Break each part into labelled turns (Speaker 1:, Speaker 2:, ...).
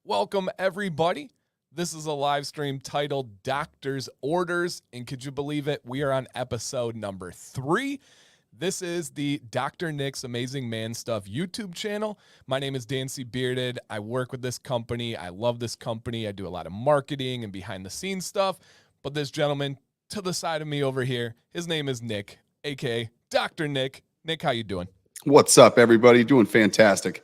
Speaker 1: Welcome, everybody. This is a live stream titled Doctor's Orders, and could you believe it? We are on episode number 3. This is the Dr. Nick's Amazing Man Stuff YouTube channel. My name is Dan C. Bearded. I work with this company. I love this company. I do a lot of marketing and behind-the-scenes stuff. But this gentleman to the side of me over here, his name is Nick, a.k.a. Dr. Nick. Nick, how you doing?
Speaker 2: What's up, everybody? Doing fantastic.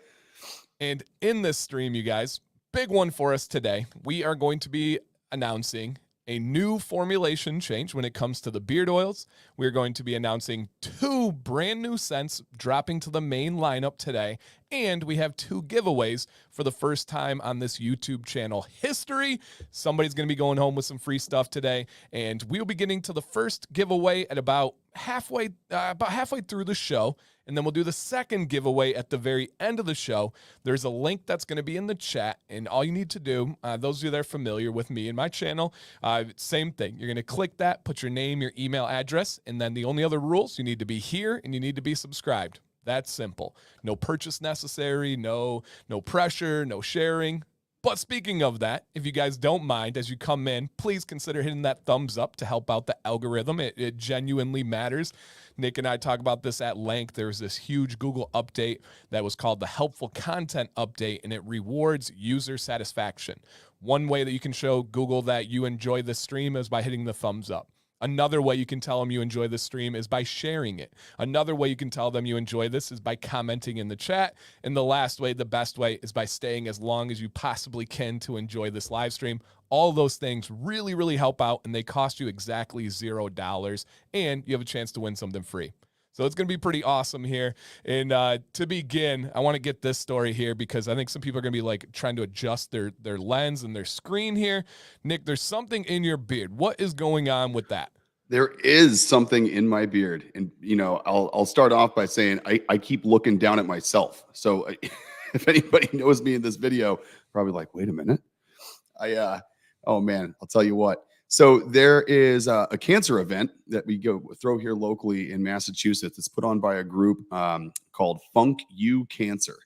Speaker 1: And in this stream, you guys, big one for us today. We are going to be announcing a new formulation change when it comes to the beard oils. We're going to be announcing 2 brand new scents dropping to the main lineup today. And we have 2 giveaways for the first time on this YouTube channel history. Somebody's going to be going home with some free stuff today. And we'll be getting to the first giveaway at about halfway through the show. And then we'll do the second giveaway at the very end of the show. There's a link that's going to be in the chat. And all you need to do, those of you that are familiar with me and my channel, same thing. You're going to click that, put your name, your email address, and then the only other rules, you need to be here and you need to be subscribed. That's simple. No purchase necessary, no pressure, no sharing. But speaking of that, if you guys don't mind, as you come in, please consider hitting that thumbs up to help out the algorithm. It genuinely matters. Nick and I talk about this at length. There's this huge Google update that was called the Helpful Content Update, and it rewards user satisfaction. One way that you can show Google that you enjoy this stream is by hitting the thumbs up. Another way you can tell them you enjoy this stream is by sharing it. Another way you can tell them you enjoy this is by commenting in the chat. And the last way, the best way, is by staying as long as you possibly can to enjoy this live stream. All those things really, really help out, and they cost you exactly $0, and you have a chance to win something free. So it's going to be pretty awesome here. And to begin, I want to get this story here because I think some people are going to be like trying to adjust their lens and their screen here. Nick, there's something in your beard. What is going on with that?
Speaker 2: There is something in my beard. And, you know, I'll start off by saying I keep looking down at myself. So if anybody knows me in this video, probably like, wait a minute. Oh, man, I'll tell you what. So there is a cancer event that we throw here locally in Massachusetts. It's put on by a group called Funk You Cancer.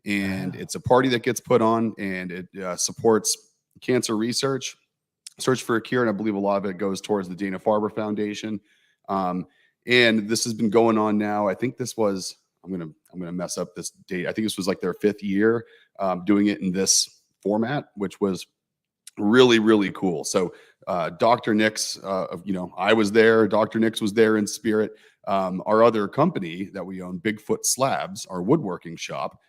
Speaker 2: And it's a party that gets put on, and it supports cancer research, search for a cure. And I believe a lot of it goes towards the Dana-Farber Foundation. And this has been going on now. I think this was, I'm gonna mess up this date. I think this was like their 5th year doing it in this format, which was really, really cool. So Dr. Nick's, I was there. Dr. Nick's was there in spirit. Our other company that we own, Bigfoot Slabs, our woodworking shop,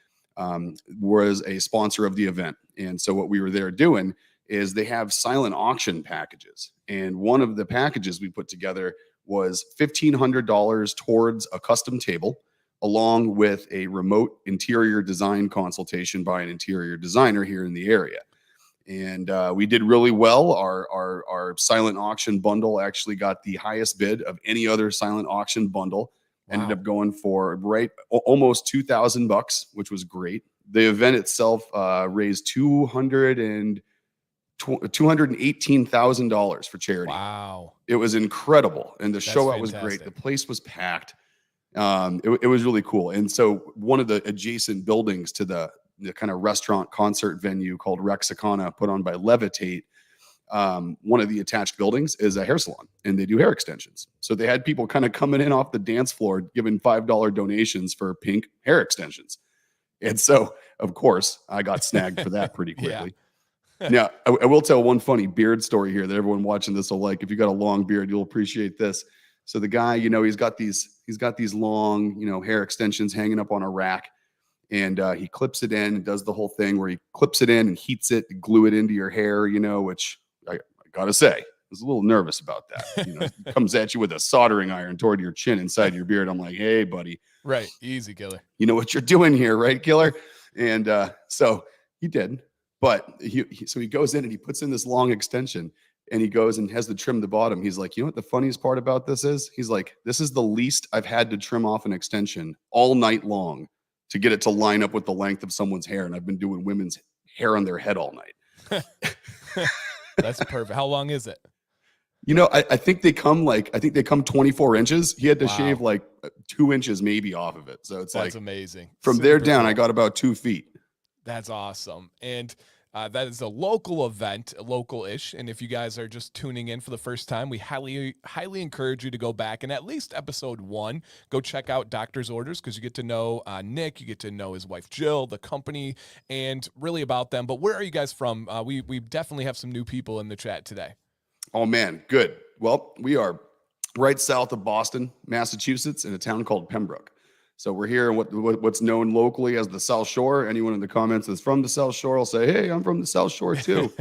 Speaker 2: was a sponsor of the event. And so what we were there doing is they have silent auction packages. And one of the packages we put together was $1,500 towards a custom table, along with a remote interior design consultation by an interior designer here in the area. And we did really well. Our silent auction bundle actually got the highest bid of any other silent auction bundle. Wow. Ended up going for almost $2,000, which was great. The event itself raised $218,000 for charity.
Speaker 1: Wow.
Speaker 2: It was incredible. And the show out was great. The place was packed. It was really cool. And so one of the adjacent buildings to the kind of restaurant concert venue called Rexicana, put on by Levitate, one of the attached buildings is a hair salon, and they do hair extensions. So they had people kind of coming in off the dance floor, giving $5 donations for pink hair extensions. And so, of course, I got snagged for that pretty quickly.
Speaker 1: Yeah.
Speaker 2: Now, I will tell one funny beard story here that everyone watching this will like. If you got a long beard, you'll appreciate this. So the guy, he's got these long, hair extensions hanging up on a rack. And he clips it in and does the whole thing where he clips it in and heats it to glue it into your hair, which I got to say, I was a little nervous about that. He comes at you with a soldering iron toward your chin inside your beard. I'm like, hey, buddy.
Speaker 1: Right. Easy, killer.
Speaker 2: You know what you're doing here, right, killer? And so he did. But he goes in and he puts in this long extension, and he goes and has to trim the bottom. He's like, you know what the funniest part about this is? He's like, this is the least I've had to trim off an extension all night long to get it to line up with the length of someone's hair. And I've been doing women's hair on their head all night.
Speaker 1: That's perfect. How long is it?
Speaker 2: I think they come 24 inches. He had to shave like 2 inches maybe off of it. So it's
Speaker 1: that's amazing.
Speaker 2: From
Speaker 1: Super
Speaker 2: there down,
Speaker 1: cool.
Speaker 2: I got about 2 feet.
Speaker 1: That's awesome. And That is a local event, local-ish. And if you guys are just tuning in for the first time, we highly encourage you to go back and at least episode 1, go check out Doctor's Orders, because you get to know Nick, you get to know his wife Jill, the company, and really about them. But where are you guys from? We definitely have some new people in the chat today.
Speaker 2: Oh man, good. Well, we are right south of Boston, Massachusetts, in a town called Pembroke. So we're here in what's known locally as the South Shore. Anyone in the comments that's from the South Shore will say, "Hey, I'm from the South Shore too."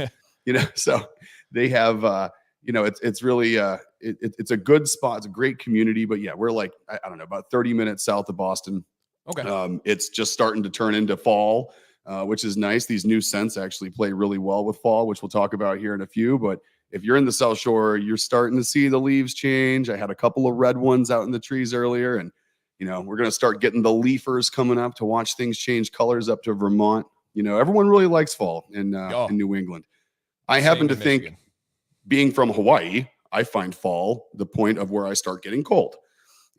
Speaker 2: So they have, it's really, it's a good spot. It's a great community. But yeah, we're like, I don't know, about 30 minutes south of Boston.
Speaker 1: Okay.
Speaker 2: It's just starting to turn into fall, which is nice. These new scents actually play really well with fall, which we'll talk about here in a few. But if you're in the South Shore, you're starting to see the leaves change. I had a couple of red ones out in the trees earlier, and we're going to start getting the leafers coming up to watch things change colors up to Vermont. Everyone really likes fall in New England. I happen to think, being from Hawaii, I find fall the point of where I start getting cold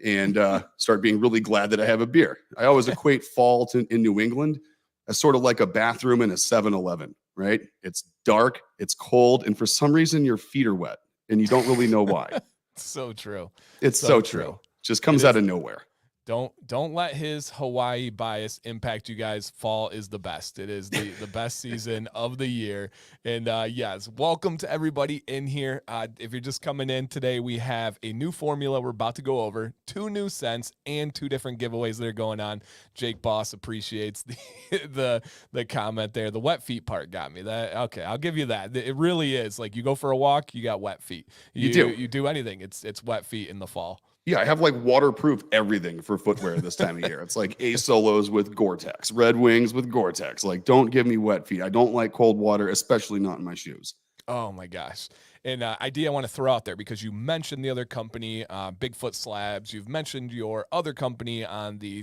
Speaker 2: and start being really glad that I have a beer. I always equate fall in New England as sort of like a bathroom in a 7-Eleven, right? It's dark, it's cold, and for some reason your feet are wet and you don't really know why.
Speaker 1: So true.
Speaker 2: It's so true. Just comes out of nowhere.
Speaker 1: Don't let his Hawaii bias impact you guys. Fall is the best. It is the best season of the year. And yes, welcome to everybody in here. If you're just coming in today, we have a new formula we're about to go over, 2 new scents, and 2 different giveaways that are going on. Jake Boss appreciates the comment there. The wet feet part got me. Okay, I'll give you that. It really is. Like, you go for a walk, you got wet feet. You do anything, it's wet feet in the fall.
Speaker 2: Yeah, I have like waterproof everything for footwear this time of year. It's like A-Solos with Gore-Tex, Red Wings with Gore-Tex. Like, don't give me wet feet. I don't like cold water, especially not in my shoes.
Speaker 1: Oh my gosh. And idea I want to throw out there, because you mentioned the other company, Bigfoot Slabs. You've mentioned your other company on the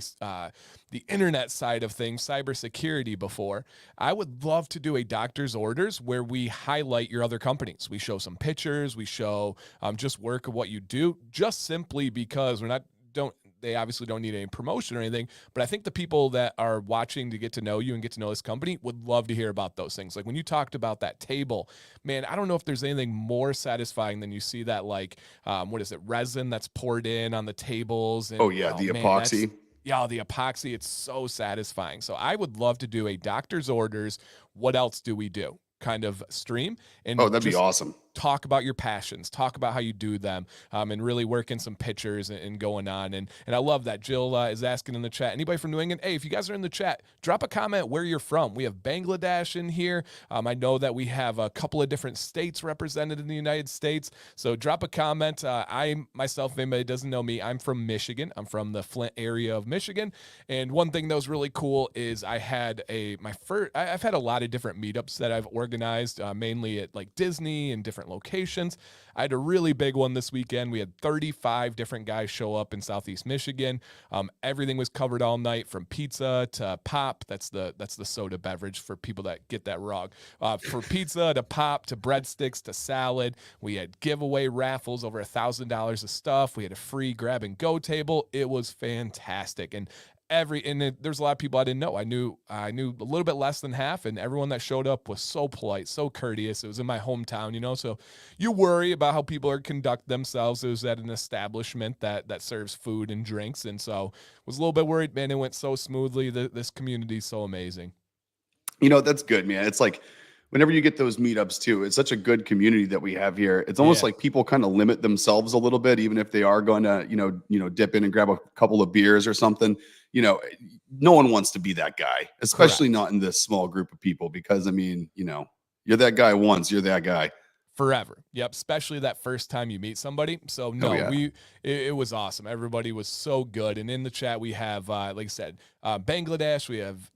Speaker 1: internet side of things, cybersecurity, before. I would love to do a Doctor's Orders where we highlight your other companies. We show some pictures. We show just work of what you do, just simply because they obviously don't need any promotion or anything, but I think the people that are watching to get to know you and get to know this company would love to hear about those things. Like when you talked about that table, man, I don't know if there's anything more satisfying than you see that, like, what is it, resin that's poured in on the tables. And,
Speaker 2: the epoxy.
Speaker 1: The epoxy, it's so satisfying. So I would love to do a Doctor's Orders, what else do we do, kind of stream. And
Speaker 2: that'd be awesome.
Speaker 1: Talk about your passions, talk about how you do them, and really work in some pictures and going on. And I love that. Jill is asking in the chat, anybody from New England? Hey, if you guys are in the chat, drop a comment where you're from. We have Bangladesh in here. I know that we have a couple of different states represented in the United States. So drop a comment. I myself, if anybody doesn't know me, I'm from Michigan. I'm from the Flint area of Michigan. And one thing that was really cool is I've had a lot of different meetups that I've organized, mainly at like Disney and different locations. I had a really big one this weekend. We had 35 different guys show up in Southeast Michigan. Everything was covered all night, from pizza to pop. That's the soda beverage for people that get that wrong. For pizza to pop to breadsticks to salad. We had giveaway raffles, over $1,000 of stuff. We had a free grab and go table. It was fantastic. And there's a lot of people I didn't know. I knew a little bit less than half, and everyone that showed up was so polite, so courteous. It was in my hometown, so you worry about how people are conduct themselves. It was at an establishment that serves food and drinks, and so was a little bit worried. Man, it went so smoothly. This community is so amazing.
Speaker 2: That's good, man. It's like, whenever you get those meetups too, it's such a good community that we have here. It's almost like people kind of limit themselves a little bit, even if they are going to, dip in and grab a couple of beers or something. No one wants to be that guy, especially not in this small group of people, because you're that guy once, you're that guy
Speaker 1: forever. Yep. Especially that first time you meet somebody. So it was awesome. Everybody was so good. And in the chat, we have, like I said, Bangladesh, we have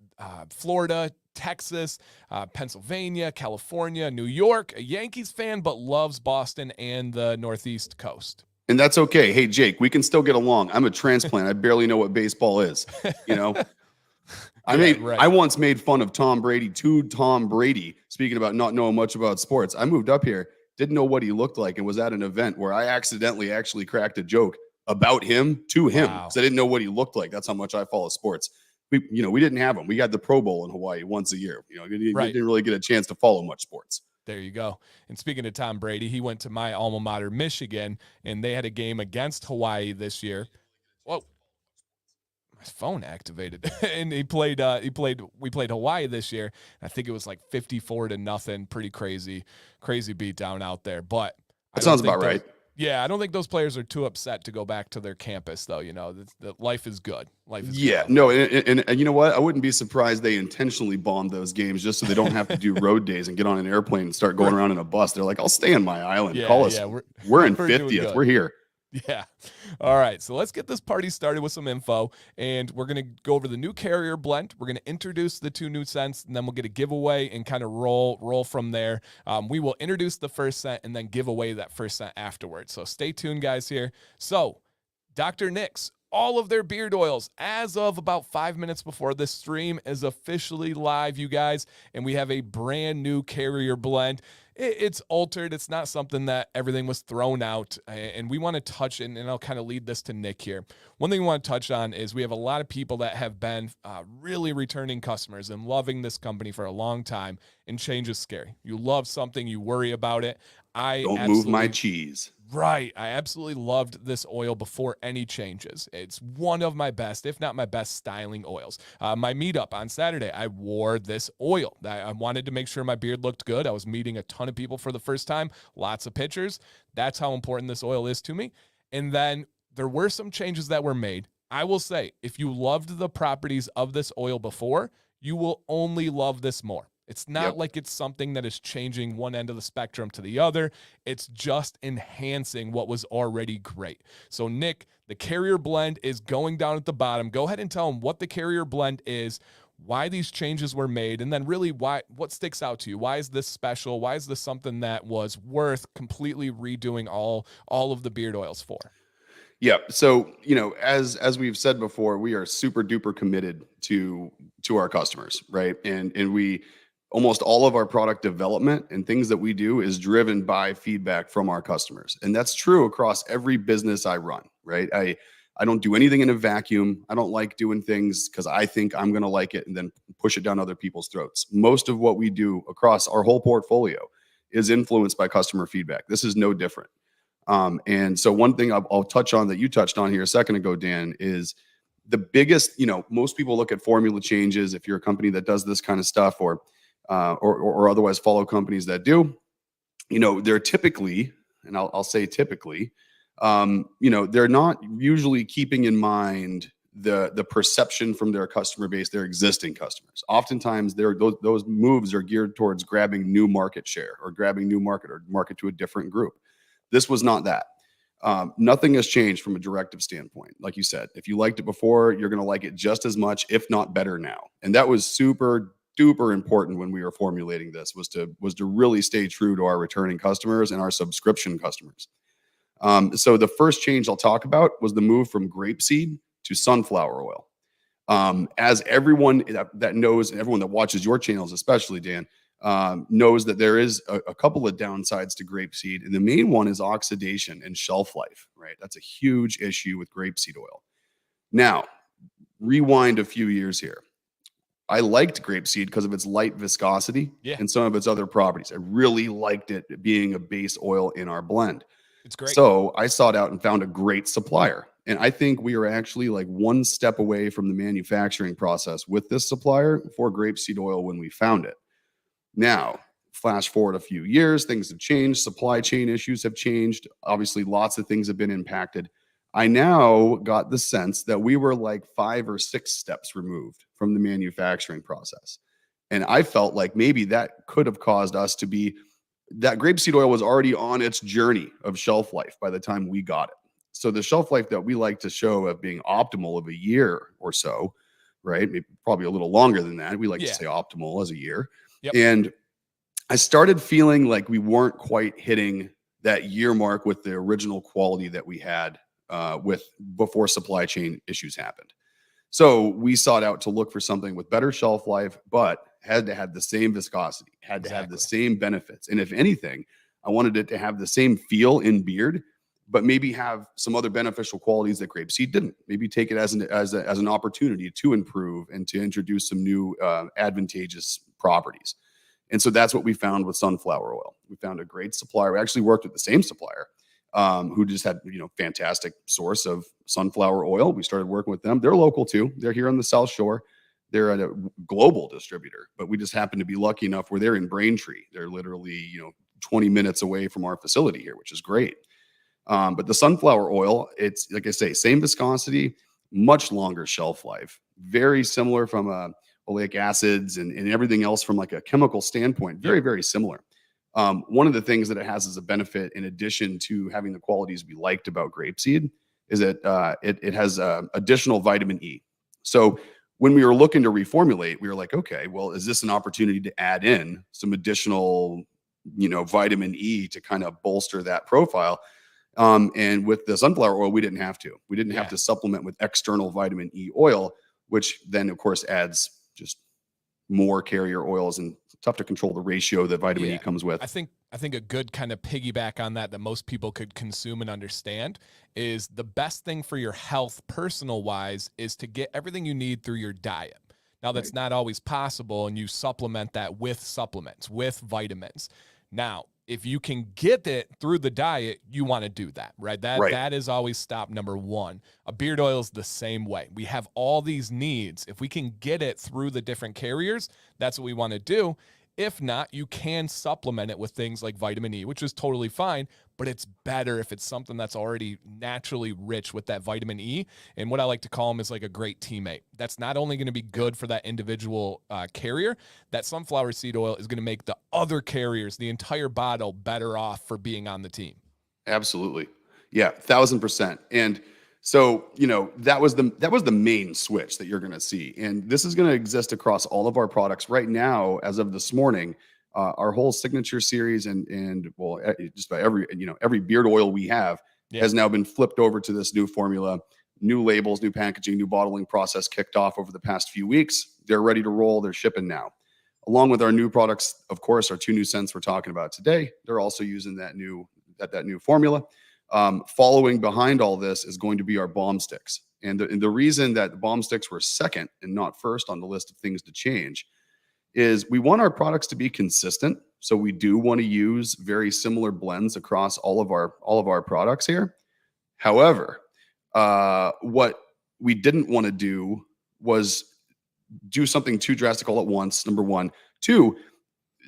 Speaker 1: Florida, Texas, Pennsylvania, California, New York, a Yankees fan, but loves Boston and the Northeast coast.
Speaker 2: And that's okay. Hey, Jake, we can still get along. I'm a transplant. I barely know what baseball is. I once made fun of Tom Brady to Tom Brady. Speaking about not knowing much about sports, I moved up here, didn't know what he looked like, and was at an event where I accidentally actually cracked a joke about him to him, because I didn't know what he looked like. That's how much I follow sports. we didn't have them. We got the Pro Bowl in Hawaii once a year. We
Speaker 1: Right.
Speaker 2: didn't really get a chance to follow much sports.
Speaker 1: There you go. And speaking of Tom Brady, he went to my alma mater, Michigan, and they had a game against Hawaii this year. Whoa. My phone activated. And we played Hawaii this year. I think it was like 54-0. Pretty crazy beatdown out there. But
Speaker 2: that sounds about right.
Speaker 1: Yeah, I don't think those players are too upset to go back to their campus, though. The life is good. Life is good.
Speaker 2: No, and you know what? I wouldn't be surprised they intentionally bombed those games just so they don't have to do road days and get on an airplane and start going around in a bus. They're like, I'll stay on my island.
Speaker 1: Yeah,
Speaker 2: Call us.
Speaker 1: Yeah,
Speaker 2: we're in 50th. We're here.
Speaker 1: Yeah. All right. So let's get this party started with some info, and we're going to go over the new carrier blend. We're going to introduce the 2 new scents, and then we'll get a giveaway and kind of roll from there. We will introduce the first scent and then give away that first scent afterwards. So stay tuned, guys, here. So Dr. Nick's, all of their beard oils, as of about 5 minutes before this stream, is officially live, you guys, and we have a brand new carrier blend. It's altered. It's not something that everything was thrown out, and we want to touch, and I'll kind of lead this to Nick here. One thing we want to touch on is we have a lot of people that have been really returning customers and loving this company for a long time, and change is scary. You love something, you worry about it.
Speaker 2: Don't move my cheese.
Speaker 1: Right. I absolutely loved this oil before any changes. It's one of my best, if not my best, styling oils. My meetup on Saturday, I wore this oil. I wanted to make sure my beard looked good. I was meeting a ton of people for the first time, lots of pictures. That's how important this oil is to me. And then there were some changes that were made. I will say, if you loved the properties of this oil before, you will only love this more. It's not like it's something that is changing one end of the spectrum to the other. It's just enhancing what was already great. So, Nick, the carrier blend is going down at the bottom. Go ahead and tell them what the carrier blend is, why these changes were made, and then really what sticks out to you. Why is this special? Why is this something that was worth completely redoing all of the beard oils for?
Speaker 2: Yeah. So, as we've said before, we are super duper committed to our customers, right? And we almost all of our product development and things that we do is driven by feedback from our customers. And that's true across every business I run, right? I don't do anything in a vacuum. I don't like doing things because I think I'm going to like it and then push it down other people's throats. Most of what we do across our whole portfolio is influenced by customer feedback. This is no different. And so one thing I'll touch on that you touched on here a second ago, Dan, is the biggest, most people look at formula changes. If you're a company that does this kind of stuff or otherwise follow companies that do, they're typically, and I'll say typically, they're not usually keeping in mind the perception from their customer base, their existing customers. Oftentimes those moves are geared towards grabbing new market share or grabbing new market to a different group. This was not that. Nothing has changed from a directive standpoint. Like you said, if you liked it before, you're going to like it just as much, if not better now. And that was super duper important when we were formulating this, was to really stay true to our returning customers and our subscription customers. So the first change I'll talk about was the move from grapeseed to sunflower oil. As everyone that knows, and everyone that watches your channels, especially Dan, knows that there is a couple of downsides to grapeseed, and the main one is oxidation and shelf life, right? That's a huge issue with grapeseed oil. Now, rewind a few years here. I liked grapeseed because of its light viscosity and some of its other properties. I really liked it being a base oil in our blend.
Speaker 1: It's great.
Speaker 2: So I sought out and found a great supplier. And I think we are actually like one step away from the manufacturing process with this supplier for grapeseed oil when we found it. Now, flash forward a few years, things have changed. Supply chain issues have changed. Obviously, lots of things have been impacted. I now got the sense that we were like 5 or 6 steps removed from the manufacturing process. And I felt like maybe that could have caused us to be, that grapeseed oil was already on its journey of shelf life by the time we got it. So the shelf life that we like to show of being optimal of a year or so, right? Maybe probably a little longer than that. We like to say optimal as a year. And I started feeling like we weren't quite hitting that year mark with the original quality that we had before supply chain issues happened. So we sought out to look for something with better shelf life, but had to have the same viscosity, had to have the same benefits. And if anything, I wanted it to have the same feel in beard, but maybe have some other beneficial qualities that grapeseed didn't. Maybe take it as an opportunity to improve and to introduce some new advantageous properties. And so that's what we found with sunflower oil. We found a great supplier. We actually worked with the same supplier who just had, fantastic source of sunflower oil. We started working with them. They're local too. They're here on the South Shore. They're a global distributor, but we just happen to be lucky enough where they're in Braintree. They're literally, 20 minutes away from our facility here, which is great. But the sunflower oil, it's like I say, same viscosity, much longer shelf life, very similar from oleic acids and everything else from like a chemical standpoint, very, very similar. One of the things that it has as a benefit, in addition to having the qualities we liked about grapeseed, is that it has additional vitamin E. So when we were looking to reformulate, we were like, okay, well, is this an opportunity to add in some additional, vitamin E to kind of bolster that profile? And with the sunflower oil, we didn't have to. We didn't have to supplement with external vitamin E oil, which then, of course, adds just more carrier oils, and it's tough to control the ratio that vitamin E comes with.
Speaker 1: I think a good kind of piggyback on that most people could consume and understand is the best thing for your health, personal wise, is to get everything you need through your diet. Now, that's not always possible, and you supplement that with supplements, with vitamins. Now, if you can get it through the diet, you want to do that, right? That is always stop number one. A beard oil is the same way. We have all these needs. If we can get it through the different carriers, that's what we want to do. If not, you can supplement it with things like vitamin E, which is totally fine, but it's better if it's something that's already naturally rich with that vitamin E. And what I like to call them is like a great teammate. That's not only going to be good for that individual carrier, that sunflower seed oil is going to make the other carriers, the entire bottle, better off for being on the team.
Speaker 2: Absolutely. Yeah, 1,000%. And so, that was the main switch that you're going to see. And this is going to exist across all of our products right now. As of this morning, our whole signature series and well, just about every beard oil we have has now been flipped over to this new formula, new labels, new packaging, new bottling process kicked off over the past few weeks. They're ready to roll. They're shipping now. Along with our new products, of course, our 2 new scents we're talking about today, they're also using that new formula. Following behind all this is going to be our balm sticks. And the reason that the balm sticks were second and not first on the list of things to change is we want our products to be consistent. So we do want to use very similar blends across all of our products here. However, what we didn't want to do was do something too drastic all at once, number one. Two,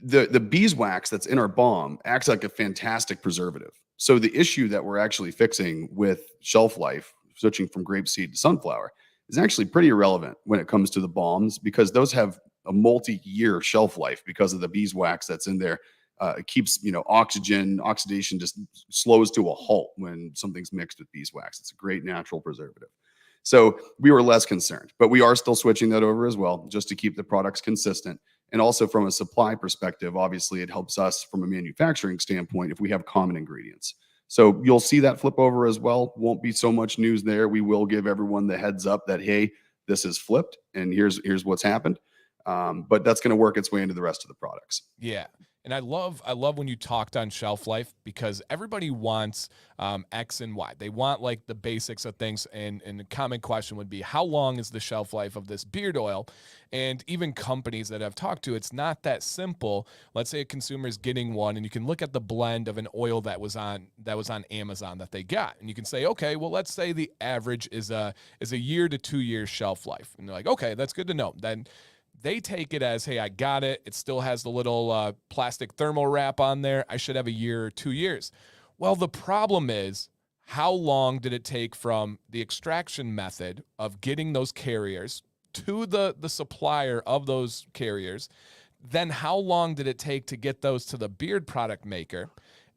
Speaker 2: the beeswax that's in our balm acts like a fantastic preservative. So the issue that we're actually fixing with shelf life, switching from grapeseed to sunflower, is actually pretty irrelevant when it comes to the balms, because those have a multi-year shelf life because of the beeswax that's in there. It keeps, oxidation just slows to a halt when something's mixed with beeswax. It's a great natural preservative. So we were less concerned, but we are still switching that over as well, just to keep the products consistent. And also from a supply perspective, obviously it helps us from a manufacturing standpoint if we have common ingredients. So you'll see that flip over as well. Won't be so much news there. We will give everyone the heads up that, hey, this is flipped and here's what's happened. But that's going to work its way into the rest of the products.
Speaker 1: Yeah. And I love when you talked on shelf life, because everybody wants X and Y. They want like the basics of things. And the common question would be, how long is the shelf life of this beard oil? And even companies that I've talked to, it's not that simple. Let's say a consumer is getting one, and you can look at the blend of an oil that was on Amazon that they got. And you can say, okay, well, let's say the average is a year to 2 years shelf life. And they're like, okay, that's good to know. Then they take it as, hey, I got it. It still has the little plastic thermal wrap on there. I should have a year or 2 years. Well, the problem is, how long did it take from the extraction method of getting those carriers to the supplier of those carriers? Then how long did it take to get those to the beard product maker?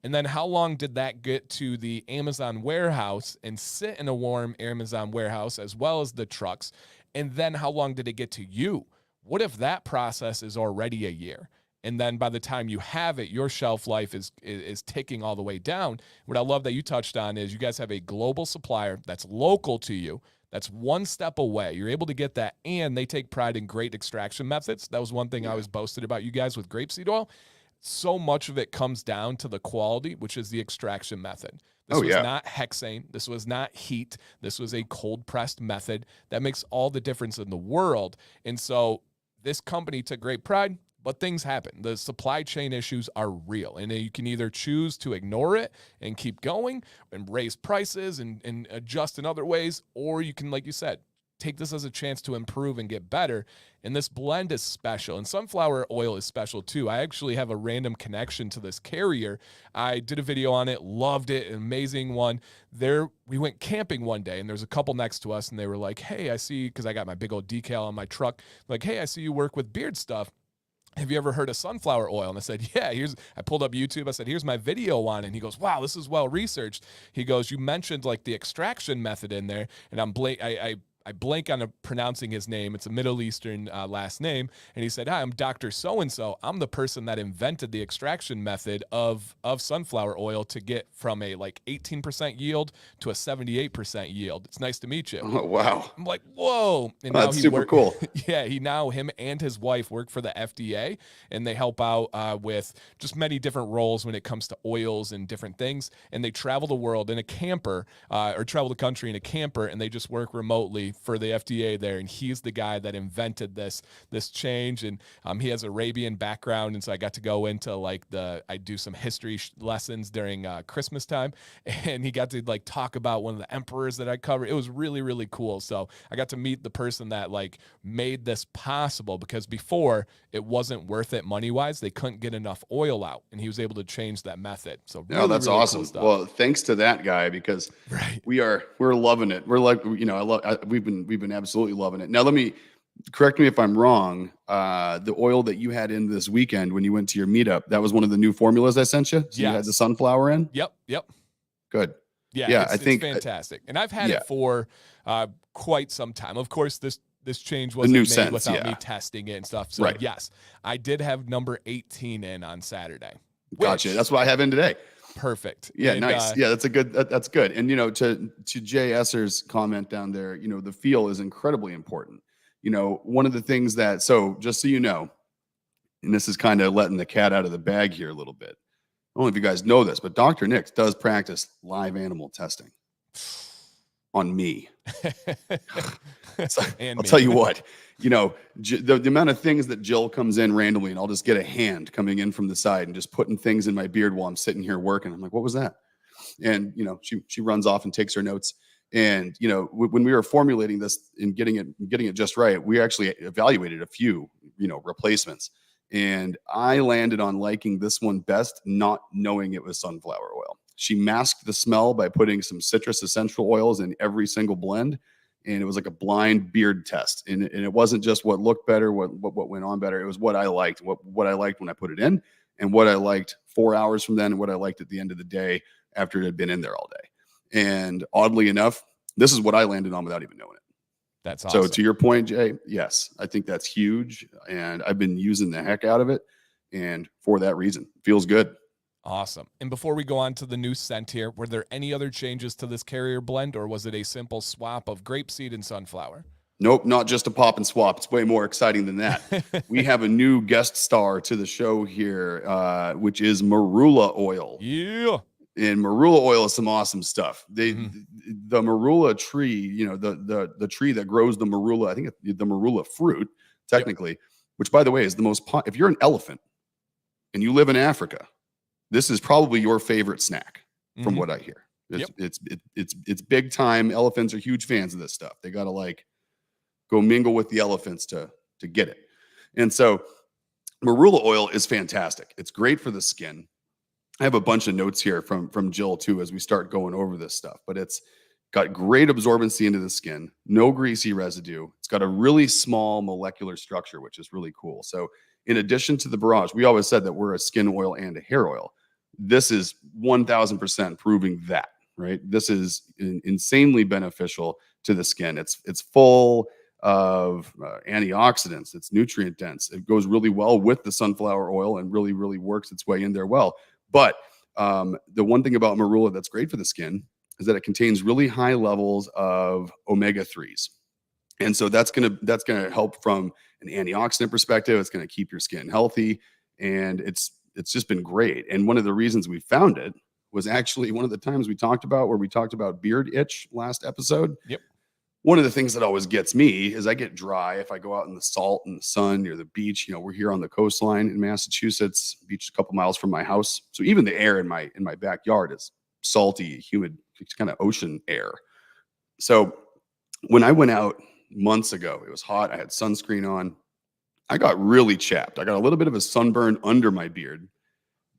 Speaker 1: And then how long did that get to the Amazon warehouse and sit in a warm Amazon warehouse, as well as the trucks? And then how long did it get to you? What if that process is already a year? And then by the time you have it, your shelf life is ticking all the way down. What I love that you touched on is you guys have a global supplier that's local to you, that's one step away. You're able to get that, and they take pride in great extraction methods. That was one thing I always boasted about you guys with grapeseed oil. so much of it comes down to the quality, which is the extraction method. This
Speaker 2: Oh
Speaker 1: was
Speaker 2: yeah.
Speaker 1: not hexane. This was not heat. This was a cold pressed method that makes all the difference in the world. And so this company took great pride, but things happen. The supply chain issues are real. And you can either choose to ignore it and keep going and raise prices and adjust in other ways, or you can, like you said, take this as a chance to improve and get better. And this blend is special. And sunflower oil is special too. I actually have a random connection to this carrier. I did a video on it, loved it, an amazing one. We went camping one day, and there's a couple next to us, and they were like, hey, I see, because I got my big old decal on my truck, like, hey, I see you work with beard stuff. Have you ever heard of sunflower oil? And I said, yeah, I pulled up YouTube. I said, here's my video on it. And he goes, wow, this is well researched. He goes, you mentioned like the extraction method in there. And I blank on pronouncing his name. It's a Middle Eastern last name. And he said, hi, I'm Dr. So-and-so. I'm the person that invented the extraction method of sunflower oil to get from a like 18% yield to a 78% yield. It's nice to meet you.
Speaker 2: Oh, wow.
Speaker 1: I'm like, whoa. And
Speaker 2: That's super cool.
Speaker 1: Yeah, him and his wife work for the FDA, and they help out with just many different roles when it comes to oils and different things. And they travel the world in a camper or travel the country in a camper, and they just work remotely for the FDA there. And he's the guy that invented this change. And he has Arabian background. And so I got to go into like I do some history lessons during Christmas time. And he got to like talk about one of the emperors that I covered. It was really, really cool. So I got to meet the person that like made this possible, because before it wasn't worth it money wise. They couldn't get enough oil out, and he was able to change that method. So really,
Speaker 2: that's
Speaker 1: really
Speaker 2: awesome.
Speaker 1: Cool stuff.
Speaker 2: Well, thanks to that guy, because
Speaker 1: right.
Speaker 2: we're loving it. We're like, we've been absolutely loving it. Now, correct me if I'm wrong. The oil that you had in this weekend when you went to your meetup, that was one of the new formulas I sent you. So you had the sunflower in.
Speaker 1: Yep.
Speaker 2: Good.
Speaker 1: Yeah, I think it's fantastic. And I've had it for quite some time. Of course, this change wasn't made without me testing it and stuff. So yes, I did have number 18 in on Saturday.
Speaker 2: Gotcha. That's what I have in today.
Speaker 1: Perfect.
Speaker 2: Yeah, and, nice. Yeah, that's good. And to Jay Esser's comment down there, the feel is incredibly important. One of the things so just so you know, and this is kind of letting the cat out of the bag here a little bit. I don't know if you guys know this, but Dr. Nix does practice live animal testing on me. So, I'll tell you what, the amount of things that Jill comes in randomly, and I'll just get a hand coming in from the side and just putting things in my beard while I'm sitting here working. I'm like, what was that? And, she runs off and takes her notes. And, when we were formulating this and getting it just right, we actually evaluated a few, replacements. And I landed on liking this one best, not knowing it was sunflower oil. She masked the smell by putting some citrus essential oils in every single blend. And it was like a blind beard test. And it wasn't just what looked better, what went on better. It was what I liked, what I liked when I put it in, and what I liked 4 hours from then, and what I liked at the end of the day after it had been in there all day. And oddly enough, this is what I landed on without even knowing it.
Speaker 1: That's awesome.
Speaker 2: So to your point, Jay, yes, I think that's huge. And I've been using the heck out of it. And for that reason, it feels good.
Speaker 1: Awesome. And before we go on to the new scent here, were there any other changes to this carrier blend, or was it a simple swap of grapeseed and sunflower?
Speaker 2: Nope, not just a pop and swap. It's way more exciting than that. We have a new guest star to the show here, which is marula oil.
Speaker 1: Yeah.
Speaker 2: And marula oil is some awesome stuff. The marula tree, the tree that grows the marula, I think the marula fruit, technically, which by the way is the most, if you're an elephant and you live in Africa, this is probably your favorite snack from what I hear. It's big time. Elephants are huge fans of this stuff. They got to go mingle with the elephants to get it. And so marula oil is fantastic. It's great for the skin. I have a bunch of notes here from Jill too as we start going over this stuff, but it's got great absorbency into the skin, no greasy residue. It's got a really small molecular structure, which is really cool. So in addition to the barrage, we always said that we're a skin oil and a hair oil. This is 1000% proving that, right? This is insanely beneficial to the skin. It's full of antioxidants. It's nutrient dense. It goes really well with the sunflower oil and really, really works its way in there well. But the one thing about marula that's great for the skin is that it contains really high levels of omega-3s. And so that's gonna help from an antioxidant perspective. It's gonna keep your skin healthy, and it's just been great. And one of the reasons we found it was actually one of the times we talked about beard itch last episode.
Speaker 1: Yep.
Speaker 2: One of the things that always gets me is I get dry if I go out in the salt and the sun near the beach. We're here on the coastline in Massachusetts, beach a couple miles from my house. So even the air in my backyard is salty, humid, it's kind of ocean air. So when I went out months ago, it was hot. I had sunscreen on. I got really chapped. I got a little bit of a sunburn under my beard.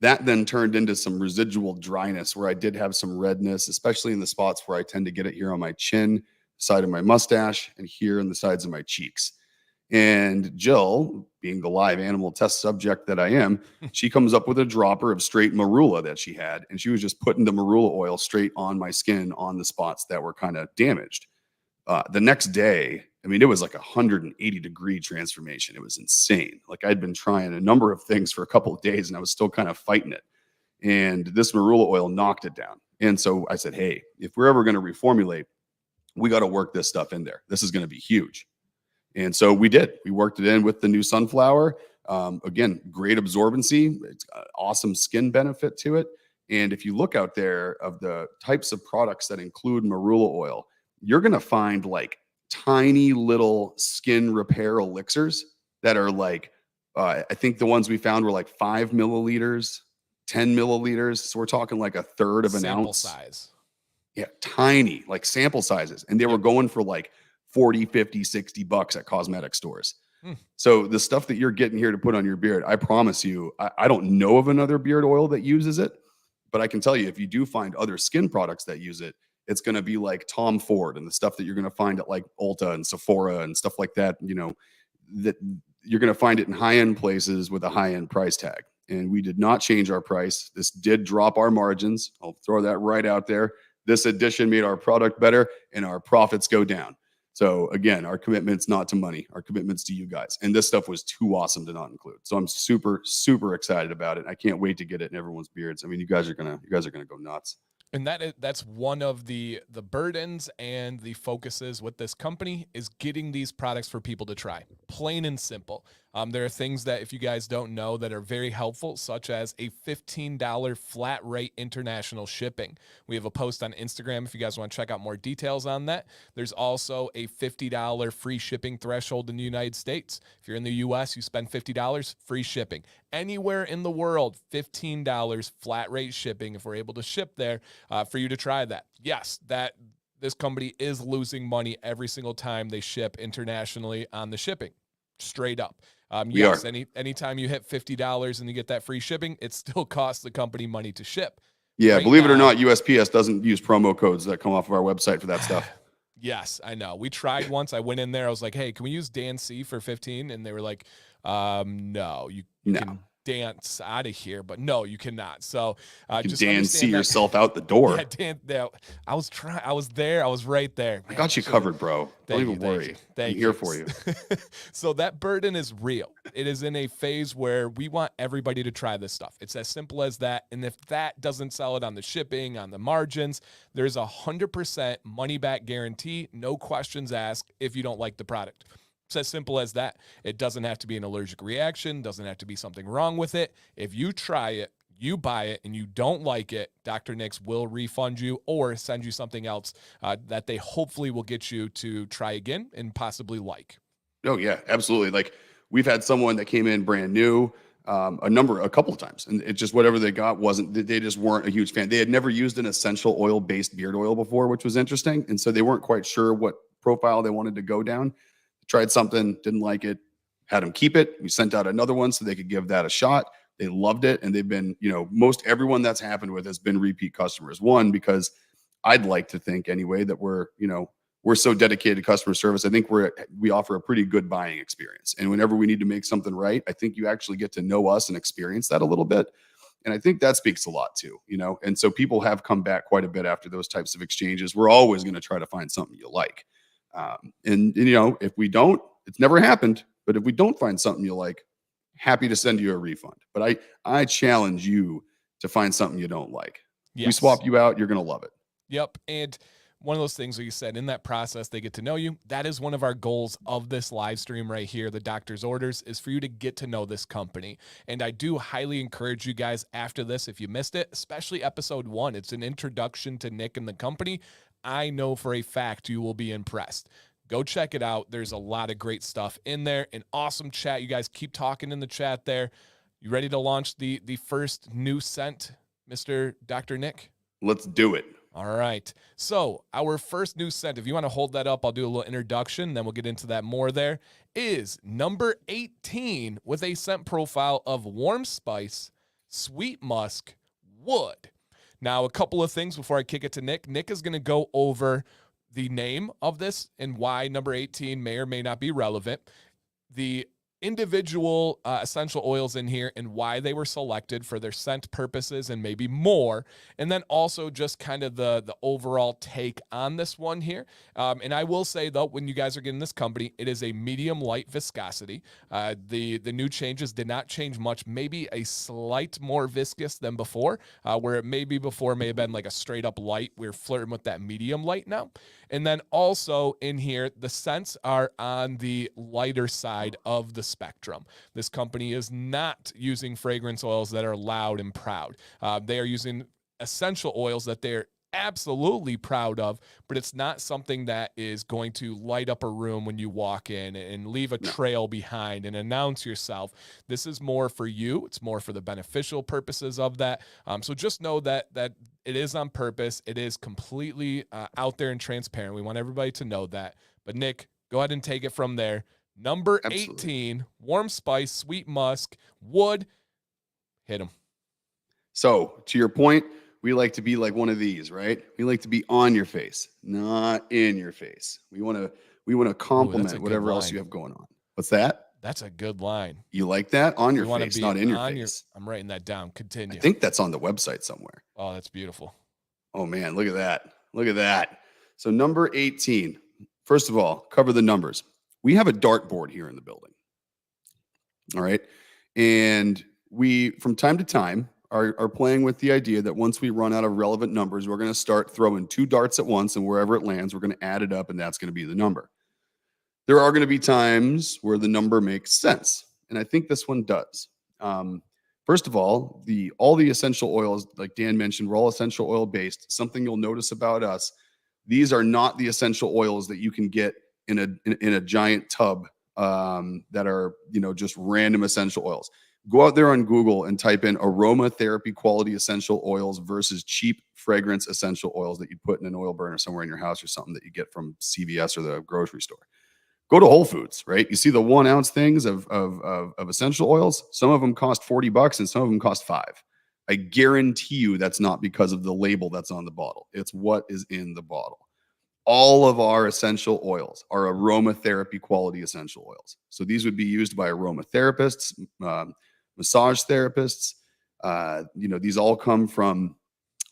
Speaker 2: That then turned into some residual dryness where I did have some redness, especially in the spots where I tend to get it here on my chin, side of my mustache, and here in the sides of my cheeks. And Jill, being the live animal test subject that I am, she comes up with a dropper of straight marula that she had, and she was just putting the marula oil straight on my skin on the spots that were kind of damaged. The next day, I mean, it was like 180-degree transformation. It was insane. Like I'd been trying a number of things for a couple of days and I was still kind of fighting it. And this marula oil knocked it down. And so I said, hey, if we're ever going to reformulate, we got to work this stuff in there. This is going to be huge. And so we did. We worked it in with the new sunflower. Again, great absorbency. It's got awesome skin benefit to it. And if you look out there of the types of products that include marula oil, you're going to find like tiny little skin repair elixirs that are like, I think the ones we found were like 5 milliliters, 10 milliliters. So we're talking like a third of an ounce.
Speaker 1: Size.
Speaker 2: Yeah, tiny, like sample sizes. And they were going for like 40, 50, 60 bucks at cosmetic stores. So the stuff that you're getting here to put on your beard, I promise you, I don't know of another beard oil that uses it, but I can tell you if you do find other skin products that use it, it's going to be like Tom Ford and the stuff that you're going to find at like Ulta and Sephora and stuff like that, that you're going to find it in high-end places with a high-end price tag. And we did not change our price. This did drop our margins. I'll throw that right out there. This addition made our product better and our profits go down. So again, our commitment's not to money. Our commitment's to you guys. And this stuff was too awesome to not include. So I'm super, super excited about it. I can't wait to get it in everyone's beards. I mean, you guys are gonna go nuts.
Speaker 1: And that's one of the burdens and the focuses with this company is getting these products for people to try, plain and simple. There are things that if you guys don't know that are very helpful, such as a $15 flat rate international shipping. We have a post on Instagram if you guys want to check out more details on that. There's also a $50 free shipping threshold in the United States. If you're in the US, you spend $50, free shipping. Anywhere in the world, $15 flat rate shipping if we're able to ship there for you to try that. Yes, this company is losing money every single time they ship internationally on the shipping, straight up. Yes, anytime you hit $50 and you get that free shipping, it still costs the company money to ship.
Speaker 2: Yeah, right, believe it or not, USPS doesn't use promo codes that come off of our website for that stuff.
Speaker 1: Yes, I know. We tried once. I went in there. I was like, hey, can we use Dan C for 15? And they were like, no, you can dance out of here, but no, you cannot. So just
Speaker 2: Dan see yourself out the door.
Speaker 1: Yeah, Dan, I was there. I was right there.
Speaker 2: Man, I got you covered, bro. Don't even worry. I'm here for you.
Speaker 1: So that burden is real. It is in a phase where we want everybody to try this stuff. It's as simple as that. And if that doesn't sell it on the shipping, on the margins, there's 100% money back guarantee. No questions asked if you don't like the product. It's as simple as that. It doesn't have to be an allergic reaction, doesn't have to be something wrong with it. If you try it, you buy it, and you don't like it, Dr. Nick's will refund you or send you something else that they hopefully will get you to try again and possibly like.
Speaker 2: Oh, yeah, absolutely. Like we've had someone that came in brand new a couple of times, and it just whatever they got they just weren't a huge fan. They had never used an essential oil-based beard oil before, which was interesting. And so they weren't quite sure what profile they wanted to go down. Tried something, didn't like it, had them keep it. We sent out another one so they could give that a shot. They loved it. And they've been, most everyone that's happened with has been repeat customers. One, because I'd like to think anyway that we're so dedicated to customer service. I think we offer a pretty good buying experience. And whenever we need to make something right, I think you actually get to know us and experience that a little bit. And I think that speaks a lot too, and so people have come back quite a bit after those types of exchanges. We're always going to try to find something you like. And if we don't, it's never happened, but if we don't find something you like, happy to send you a refund. But I challenge you to find something you don't like. Yes. We swap you out, you're going to love it.
Speaker 1: Yep. And one of those things where you said in that process, they get to know you. That is one of our goals of this live stream right here, the Doctor's Orders, is for you to get to know this company. And I do highly encourage you guys after this, if you missed it, especially episode 1, it's an introduction to Nick and the company. I know for a fact you will be impressed. Go check it out. There's a lot of great stuff in there. An awesome chat. You guys keep talking in the chat there. You ready to launch the first new scent, Mr. Dr. Nick?
Speaker 2: Let's do it.
Speaker 1: All right. So our first new scent, if you want to hold that up, I'll do a little introduction, then we'll get into that more there, is number 18 with a scent profile of warm spice, sweet musk, wood. Now, a couple of things before I kick it to Nick. Nick is going to go over the name of this and why number 18 may or may not be relevant, the individual essential oils in here and why they were selected for their scent purposes and maybe more, and then also just kind of the overall take on this one here. And I will say though, when you guys are getting this company, it is a medium light viscosity. The new changes did not change much, maybe a slight more viscous than before, where it maybe before may have been like a straight up light. We're flirting with that medium light now. And then also in here, the scents are on the lighter side of the spectrum. This company is not using fragrance oils that are loud and proud. They are using essential oils that they're absolutely proud of, but it's not something that is going to light up a room when you walk in and leave a trail behind and announce yourself. This is more for you. It's more for the beneficial purposes of that. So just know that it is on purpose. It is completely out there and transparent. We want everybody to know that. But Nick, go ahead and take it from there. Number 18, warm spice, sweet musk, wood. Hit him.
Speaker 2: So to your point, we like to be like one of these, right? We like to be on your face, not in your face. We want to complement whatever else you have going on. What's that?
Speaker 1: That's a good line.
Speaker 2: You like that? On your face, not in your face.
Speaker 1: I'm writing that down. Continue.
Speaker 2: I think that's on the website somewhere.
Speaker 1: Oh, that's beautiful.
Speaker 2: Oh man, look at that. Look at that. So number 18. First of all, cover the numbers. We have a dartboard here in the building. All right. And we, from time to time, are playing with the idea that once we run out of relevant numbers, we're going to start throwing 2 darts at once, and wherever it lands, we're going to add it up, and that's going to be the number. There are going to be times where the number makes sense, and I think this one does. First of all the essential oils, like Dan mentioned, we're all essential oil based. Something you'll notice about us, these are not the essential oils that you can get in a giant tub that are, just random essential oils. Go out there on Google and type in aromatherapy quality essential oils versus cheap fragrance essential oils that you put in an oil burner somewhere in your house or something that you get from CVS or the grocery store. Go to Whole Foods, right? You see the 1 ounce things of essential oils. Some of them cost $40 and some of them cost $5. I guarantee you that's not because of the label that's on the bottle. It's what is in the bottle. All of our essential oils are aromatherapy quality essential oils. So these would be used by aromatherapists, massage therapists. These all come from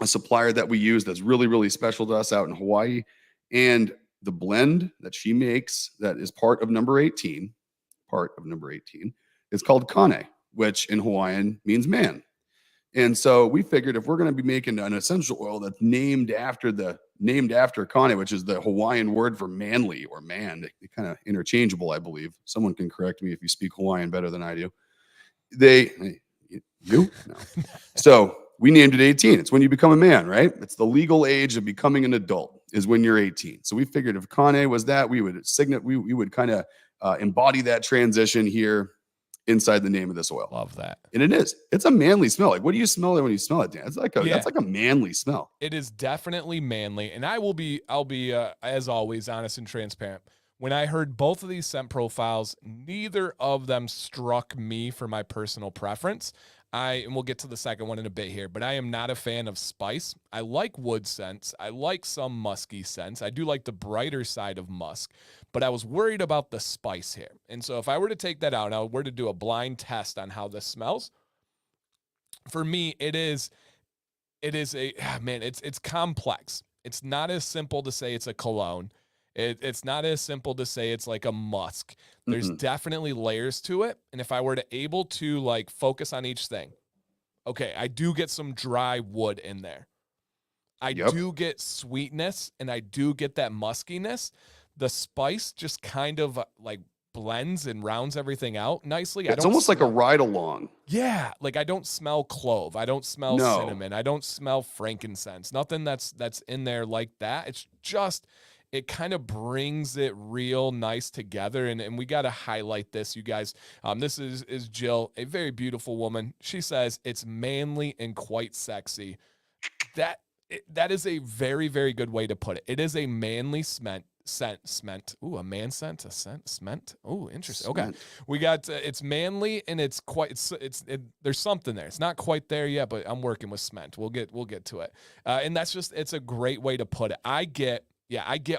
Speaker 2: a supplier that we use that's really, really special to us out in Hawaii. And the blend that she makes that is part of number 18 is called Kane, which in Hawaiian means man. And so we figured if we're going to be making an essential oil that's named after Kane, which is the Hawaiian word for manly or man, they're kind of interchangeable, I believe. Someone can correct me if you speak Hawaiian better than I do. No. So we named it 18. It's when you become a man, right? It's the legal age of becoming an adult is when you're 18. So we figured if Kane was that, we would kind of embody that transition here inside the name of this oil.
Speaker 1: Love that.
Speaker 2: And it is. It's a manly smell. Like, what do you smell when you smell it, Dan? It's like that's like a manly smell.
Speaker 1: It is definitely manly. And I'll be as always honest and transparent. When I heard both of these scent profiles, neither of them struck me for my personal preference. And we'll get to the second one in a bit here, but I am not a fan of spice. I like wood scents. I like some musky scents. I do like the brighter side of musk, but I was worried about the spice here. And so if I were to take that out and I were to do a blind test on how this smells, for me, it's complex. It's not as simple to say it's a cologne. It's not as simple to say it's like a musk. There's definitely layers to it. And if I were to able to like focus on each thing, okay, I do get some dry wood in there. I
Speaker 2: Yep.
Speaker 1: do get sweetness and I do get that muskiness. The spice just kind of like blends and rounds everything out nicely. I
Speaker 2: It's
Speaker 1: don't
Speaker 2: almost like a
Speaker 1: smell,
Speaker 2: ride along.
Speaker 1: yeah, like I don't smell clove. I don't smell
Speaker 2: No,
Speaker 1: cinnamon. I don't smell frankincense. Nothing that's in there like that. It's just it kind of brings it real nice together. And we got to highlight this, you guys. This is Jill, a very beautiful woman. She says it's manly and quite sexy. That is a very, very good way to put it. It is a manly scent. Ooh, a man scent, a scent, cement. Ooh, interesting. Okay,
Speaker 2: cement.
Speaker 1: we got it's manly and it's quite. There's something there. It's not quite there yet, but I'm working with cement. We'll get to it. And that's just it's a great way to put it. I get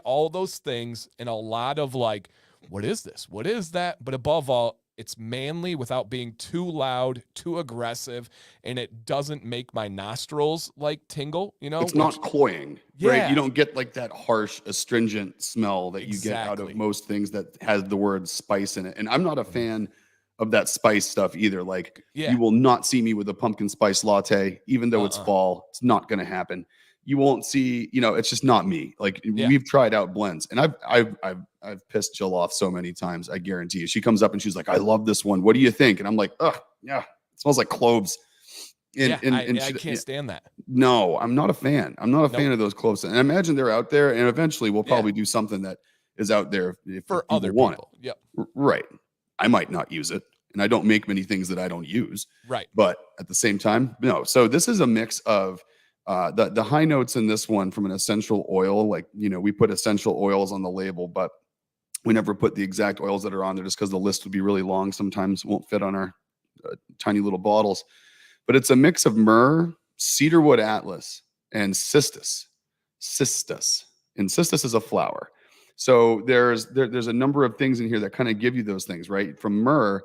Speaker 1: all those things and a lot of like, what is this? What is that? But above all, it's manly without being too loud, too aggressive, and it doesn't make my nostrils like tingle,
Speaker 2: It's
Speaker 1: which,
Speaker 2: not cloying, right? You
Speaker 1: yeah,
Speaker 2: don't get like that harsh, astringent smell that you get out of
Speaker 1: exactly.
Speaker 2: most things that has the word spice in it. And I'm not a
Speaker 1: Mhm.
Speaker 2: fan of that spice stuff either. Like
Speaker 1: Yeah.
Speaker 2: you will not see me with a pumpkin spice latte, even though it's
Speaker 1: Uh-uh.
Speaker 2: fall. It's not going to happen. You won't see, it's just not me. Like
Speaker 1: Yeah.
Speaker 2: we've tried out blends, and I've pissed Jill off so many times. I guarantee you. She comes up and she's like, "I love this one. What do you think?" And I'm like, "Ugh, yeah, it smells like cloves." And
Speaker 1: Yeah.
Speaker 2: and
Speaker 1: I,
Speaker 2: and
Speaker 1: I
Speaker 2: she,
Speaker 1: can't stand that.
Speaker 2: no, I'm not a fan. I'm not a
Speaker 1: Nope.
Speaker 2: fan of those cloves. And I imagine they're out there, and eventually we'll
Speaker 1: Yeah.
Speaker 2: probably do something that is out there if
Speaker 1: For
Speaker 2: people
Speaker 1: other
Speaker 2: want it.
Speaker 1: people. Yep.
Speaker 2: Right. I might not use it, and I don't make many things that I don't use.
Speaker 1: Right.
Speaker 2: But at the same time, no. So this is a mix of the high notes in this one from an essential oil. Like we put essential oils on the label, but we never put the exact oils that are on there just because the list would be really long. Sometimes it won't fit on our tiny little bottles. But it's a mix of myrrh, cedarwood atlas, and cistus. Cistus. And cistus is a flower. So there's a number of things in here that kind of give you those things, right? From myrrh,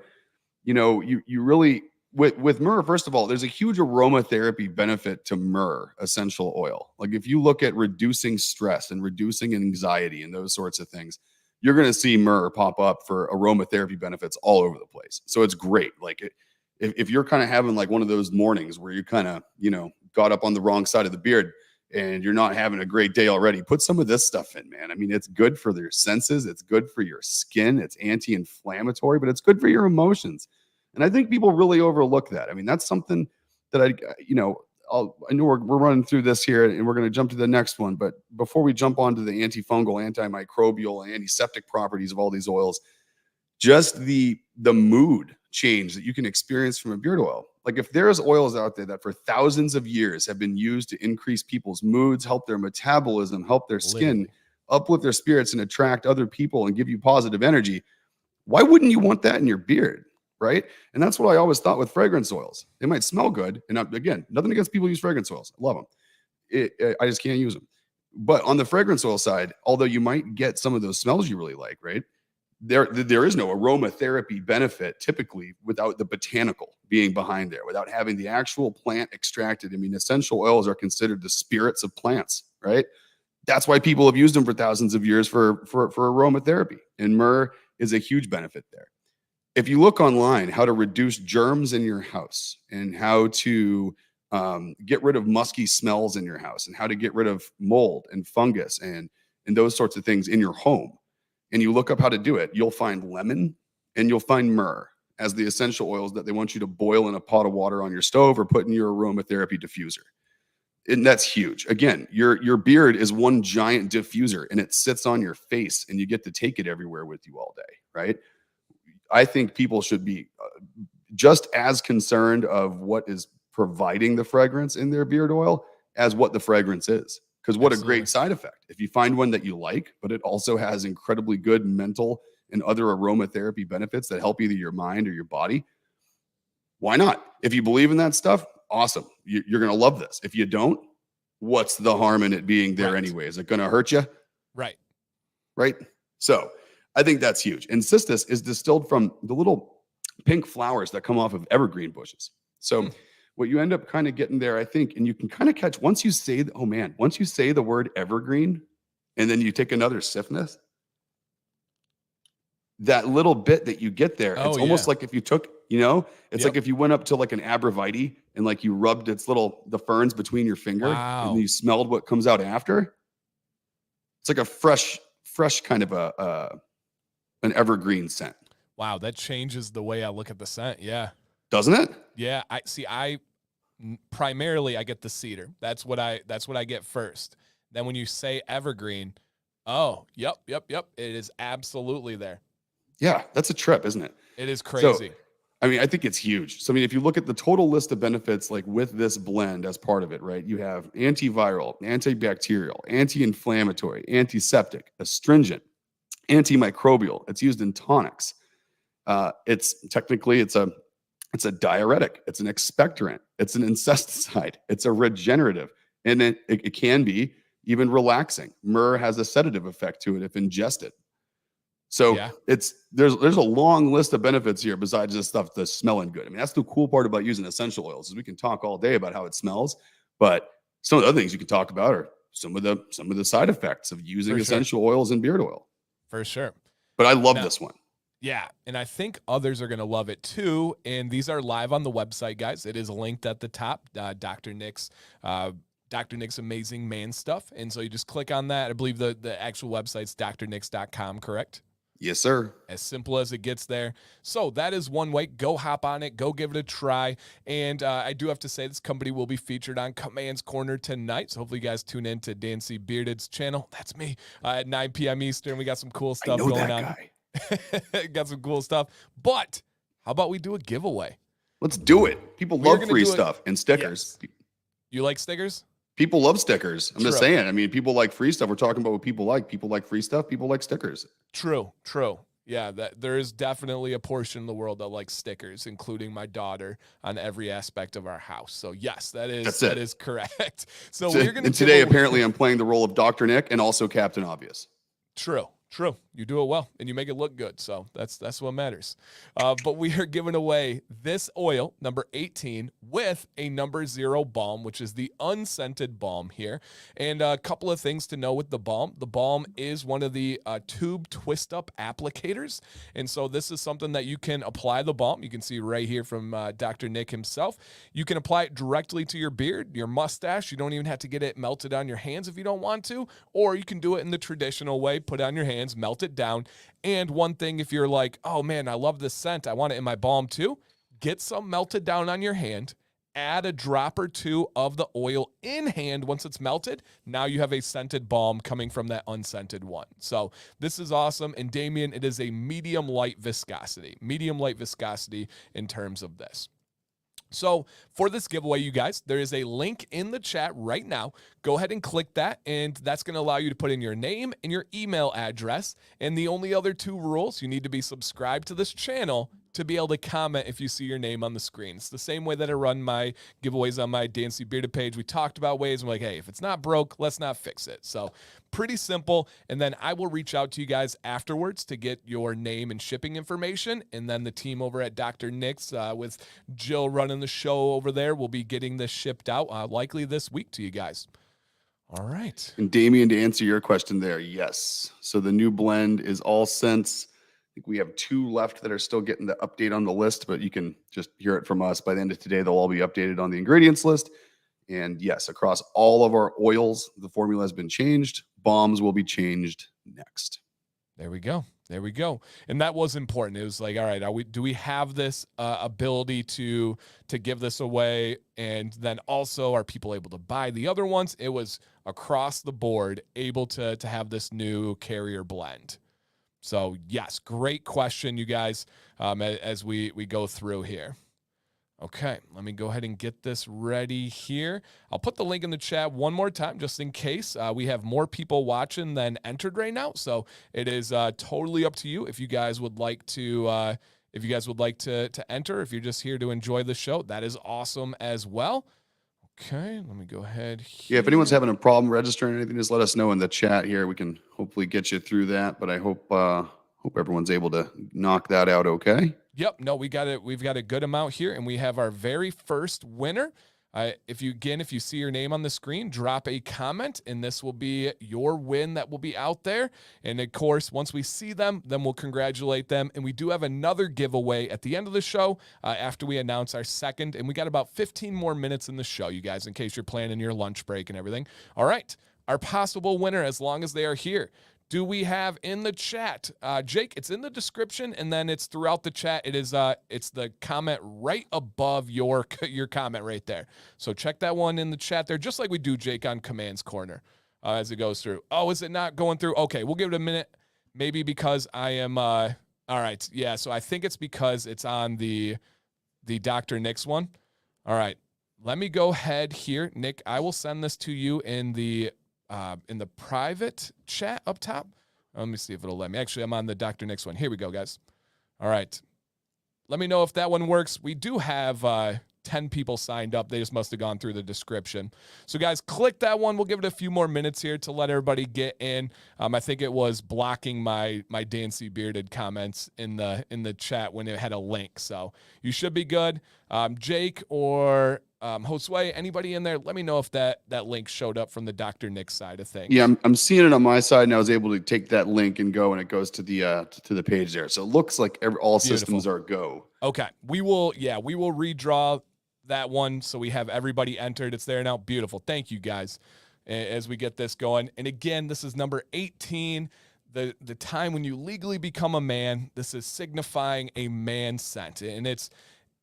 Speaker 2: you really with myrrh, first of all, there's a huge aromatherapy benefit to myrrh essential oil. Like if you look at reducing stress and reducing anxiety and those sorts of things, you're going to see myrrh pop up for aromatherapy benefits all over the place. So it's great. Like if you're kind of having like one of those mornings where you kind of, got up on the wrong side of the beard and you're not having a great day already, put some of this stuff in, man. I mean, it's good for your senses. It's good for your skin. It's anti-inflammatory, but it's good for your emotions. And I think people really overlook that. I mean, that's something that I know we're running through this here and we're going to jump to the next one. But before we jump onto the antifungal, antimicrobial, and antiseptic properties of all these oils, just the mood change that you can experience from a beard oil. Like if there's oils out there that for thousands of years have been used to increase people's moods, help their metabolism, help their skin,
Speaker 1: Literally.
Speaker 2: uplift their spirits and attract other people and give you positive energy, why wouldn't you want that in your beard? Right. And that's what I always thought with fragrance oils. They might smell good. And again, nothing against people who use fragrance oils. I love them. I just can't use them. But on the fragrance oil side, although you might get some of those smells you really like, right? There is no aromatherapy benefit typically without the botanical being behind there, without having the actual plant extracted. I mean, essential oils are considered the spirits of plants, right? That's why people have used them for thousands of years for aromatherapy. And myrrh is a huge benefit there. If you look online, how to reduce germs in your house and how to get rid of musky smells in your house and how to get rid of mold and fungus and those sorts of things in your home, and you look up how to do it, you'll find lemon and you'll find myrrh as the essential oils that they want you to boil in a pot of water on your stove or put in your aromatherapy diffuser. And that's huge. Again, your beard is one giant diffuser and it sits on your face and you get to take it everywhere with you all day, right? I think people should be just as concerned of what is providing the fragrance in their beard oil as what the fragrance is. Because what
Speaker 1: Absolutely.
Speaker 2: a great side effect. If you find one that you like, but it also has incredibly good mental and other aromatherapy benefits that help either your mind or your body, why not? If you believe in that stuff, awesome. You're going to love this. If you don't, what's the harm in it being there
Speaker 1: Right.
Speaker 2: anyway? Is it going to hurt you?
Speaker 1: Right.
Speaker 2: Right. So I think that's huge. And cistus is distilled from the little pink flowers that come off of evergreen bushes. So what you end up kind of getting there, I think, and you can kind of catch once you say, once you say the word evergreen and then you take another sniff, that little bit that you get there,
Speaker 1: Oh,
Speaker 2: it's almost
Speaker 1: yeah.
Speaker 2: like if you took You know, it's
Speaker 1: Yep.
Speaker 2: like if you went up to like an abrovite and like you rubbed the ferns between your finger and
Speaker 1: Wow.
Speaker 2: you smelled what comes out after. It's like a fresh kind of an evergreen scent,
Speaker 1: Wow, that changes the way I look at the scent. Yeah.
Speaker 2: doesn't it?
Speaker 1: Yeah, primarily I get the cedar. That's what I get first. Then when you say evergreen, oh, yep. It is absolutely there.
Speaker 2: Yeah, that's a trip, isn't it?
Speaker 1: It is
Speaker 2: So,
Speaker 1: crazy.
Speaker 2: I mean, I think it's huge. So, I mean, if you look at the total list of benefits, like with this blend as part of it, right? You have antiviral, antibacterial, anti-inflammatory, antiseptic, astringent, antimicrobial. It's used in tonics. It's a diuretic. It's an expectorant. It's an insecticide. It's a regenerative, and it can be even relaxing. Myrrh has a sedative effect to it if ingested. So
Speaker 1: Yeah.
Speaker 2: there's a long list of benefits here besides just stuff that's smelling good. I mean, that's the cool part about using essential oils is we can talk all day about how it smells, but some of the other things you can talk about are some of the side effects of using
Speaker 1: For sure.
Speaker 2: essential oils and beard oil.
Speaker 1: For sure.
Speaker 2: But I love
Speaker 1: Now,
Speaker 2: this one.
Speaker 1: yeah, and I think others are going to love it too. And these are live on the website, guys. It is linked at the top, Dr. Nick's amazing man stuff. And so you just click on that. I believe the actual website's drnicks.com, correct?
Speaker 2: Yes, sir.
Speaker 1: As simple as it gets there. So that is one way. Go hop on it. Go give it a try. And I do have to say this company will be featured on Command's Corner tonight. So hopefully you guys tune in to Dancy Bearded's channel. That's me at 9 p.m. Eastern. We got some cool stuff going on.
Speaker 2: Guy.
Speaker 1: Got some cool stuff. But how about we do a giveaway?
Speaker 2: Let's do it. People
Speaker 1: We're
Speaker 2: love
Speaker 1: gonna
Speaker 2: free
Speaker 1: do it-
Speaker 2: stuff and stickers.
Speaker 1: Yes. You like stickers?
Speaker 2: People love stickers. I'm just
Speaker 1: True.
Speaker 2: saying. I mean, people like free stuff. We're talking about what people like. People like free stuff. People like stickers.
Speaker 1: True. Yeah, that there is definitely a portion of the world that likes stickers, including my daughter on every aspect of our house. So yes, that is correct. So we're gonna.
Speaker 2: And today, apparently, I'm playing the role of Dr. Nick and also Captain Obvious.
Speaker 1: True. You do it well, and you make it look good. So that's what matters. But we are giving away this oil, number 18, with a number 0 balm, which is the unscented balm here. And a couple of things to know with the balm. The balm is one of the tube twist-up applicators. And so this is something that you can apply the balm. You can see right here from Dr. Nick himself. You can apply it directly to your beard, your mustache. You don't even have to get it melted on your hands if you don't want to. Or you can do it in the traditional way, put it on your hands, melt it down. And one thing, if you're like, oh man, I love this scent, I want it in my balm too, get some melted down on your hand, add a drop or two of the oil in hand once it's melted. Now you have a scented balm coming from that unscented one. So this is awesome. And Damien, it is a medium light viscosity in terms of this. So for this giveaway, you guys, there is a link in the chat right now. Go ahead and click that, and that's going to allow you to put in your name and your email address. And the only other 2 rules, you need to be subscribed to this channel to be able to comment if you see your name on the screen. It's the same way that I run my giveaways on my Dancy Bearded page. We talked about ways. I'm like, hey, if it's not broke, let's not fix it. So pretty simple. And then I will reach out to you guys afterwards to get your name and shipping information. And then the team over at Dr. Nick's with Jill running the show over there will be getting this shipped out likely this week to you guys. All right.
Speaker 2: And Damien, to answer your question there, yes. So the new blend is all scents. I think we have 2 left that are still getting the update on the list, but you can just hear it from us. By the end of today, they'll all be updated on the ingredients list. And yes, across all of our oils, the formula has been changed. Balms will be changed next.
Speaker 1: There we go. And that was important. It was like, all right, do we have this ability to give this away? And then also, are people able to buy the other ones? It was across the board able to have this new carrier blend. So yes, great question, you guys, as we go through here. Okay, let me go ahead and get this ready here. I'll put the link in the chat one more time just in case. We have more people watching than entered right now, so it is totally up to you if you guys would like to enter. If you're just here to enjoy the show, that is awesome as well. Okay, let me go ahead here.
Speaker 2: Yeah, if anyone's having a problem registering anything, just let us know in the chat here. We can hopefully get you through that, but I hope everyone's able to knock that out okay.
Speaker 1: Yep, no, we got it. We've got a good amount here, and we have our very first winner. If you see your name on the screen, drop a comment, and this will be your win that will be out there. And of course, once we see them, then we'll congratulate them. And we do have another giveaway at the end of the show after we announce our second. And we got about 15 more minutes in the show, you guys, in case you're planning your lunch break and everything. All right, our possible winner, as long as they are here. Do we have in the chat? Jake, it's in the description, and then it's throughout the chat. It's the comment right above your comment right there. So check that one in the chat there, just like we do, Jake, on Commands Corner as it goes through. Oh, is it not going through? Okay, we'll give it a minute. Maybe because I am all right. Yeah, so I think it's because it's on the Dr. Nick's one. All right, let me go ahead here. Nick, I will send this to you in the private chat up top. Let me see if it'll let me. Actually, I'm on the Dr. Nick's one. Here we go, guys. All right. Let me know if that one works. We do have 10 people signed up. They just must have gone through the description. So, guys, click that one. We'll give it a few more minutes here to let everybody get in. I think it was blocking my Dancy Bearded comments in the chat when it had a link. So you should be good. Jake or Josue, anybody in there? Let me know if that link showed up from the Dr. Nick side of things.
Speaker 2: Yeah, I'm seeing it on my side, and I was able to take that link and go, and it goes to the page there. So it looks like all systems are go.
Speaker 1: Okay, we will redraw that one so we have everybody entered. It's there now. Beautiful. Thank you, guys, as we get this going. And again, this is number 18. The time when you legally become a man. This is signifying a man scent, and it's,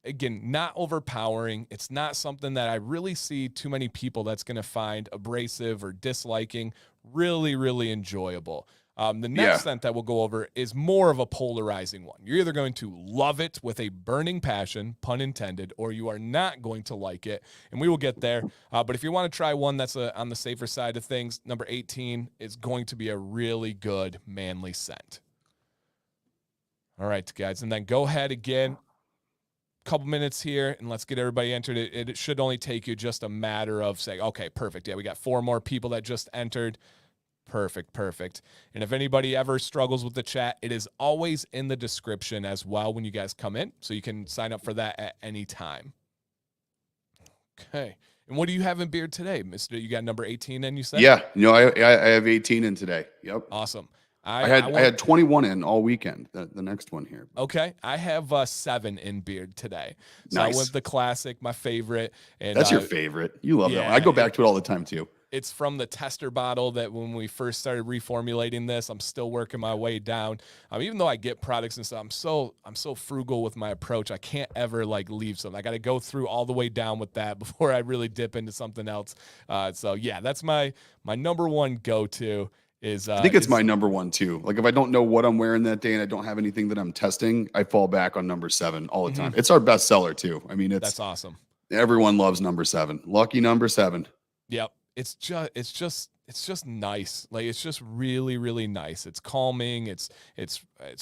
Speaker 1: again, not overpowering. It's not something that I really see too many people that's going to find abrasive or disliking. Really, really enjoyable. The next scent that we'll go over is more of a polarizing one. You're either going to love it with a burning passion, pun intended, or you are not going to like it, and we will get there. But if you want to try one that's on the safer side of things, number 18 is going to be a really good manly scent. All right, guys, and then go ahead again. Couple minutes here, and let's get everybody entered. It should only take you just a matter of saying, okay, perfect. Yeah, we got 4 more people that just entered. Perfect. And if anybody ever struggles with the chat, it is always in the description as well when you guys come in, so you can sign up for that at any time. Okay. And what do you have in beard today, Mister? You got number 18 in, you said?
Speaker 2: Yeah. No, I have 18 in today. Yep.
Speaker 1: Awesome.
Speaker 2: I had 21 in all weekend. The next one here.
Speaker 1: Okay, I have 7 in beard today. So
Speaker 2: nice.
Speaker 1: I went the classic, my favorite. And
Speaker 2: that's your favorite. You love that one. I go back to it all the time too.
Speaker 1: It's from the tester bottle that when we first started reformulating this, I'm still working my way down. Even though I get products and stuff, I'm so frugal with my approach. I can't ever leave something. I got to go through all the way down with that before I really dip into something else. So yeah, that's my number one go-to. I
Speaker 2: think it's my number one too. Like if I don't know what I'm wearing that day and I don't have anything that I'm testing, I fall back on number 7 all the time. It's our best seller too. I mean,
Speaker 1: that's awesome.
Speaker 2: Everyone loves number 7. Lucky number 7.
Speaker 1: Yep. It's just nice. It's just really, really nice. It's calming. It's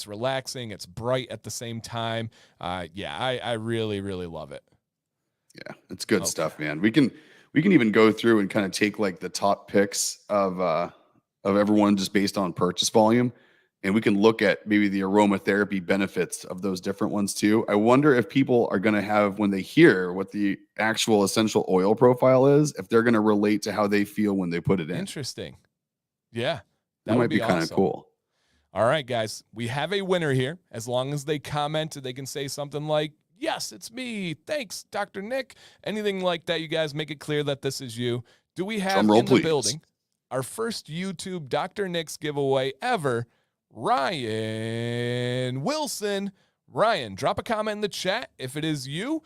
Speaker 1: relaxing. It's bright at the same time. I really, really love it.
Speaker 2: Yeah, it's good stuff, man. We can even go through and kind of take the top picks of everyone just based on purchase volume, and we can look at maybe the aromatherapy benefits of those different ones too. I wonder if people are going to have, when they hear what the actual essential oil profile is, if they're going to relate to how they feel when they put it in.
Speaker 1: Interesting. Yeah.
Speaker 2: That might be kind of cool.
Speaker 1: All right, guys, we have a winner here. As long as they comment, they can say something like, yes, it's me. Thanks, Dr. Nick. Anything like that, you guys make it clear that this is you. Do we have in the building our first YouTube Dr. Nick's giveaway ever, Ryan Wilson? Ryan, drop a comment in the chat if it is you.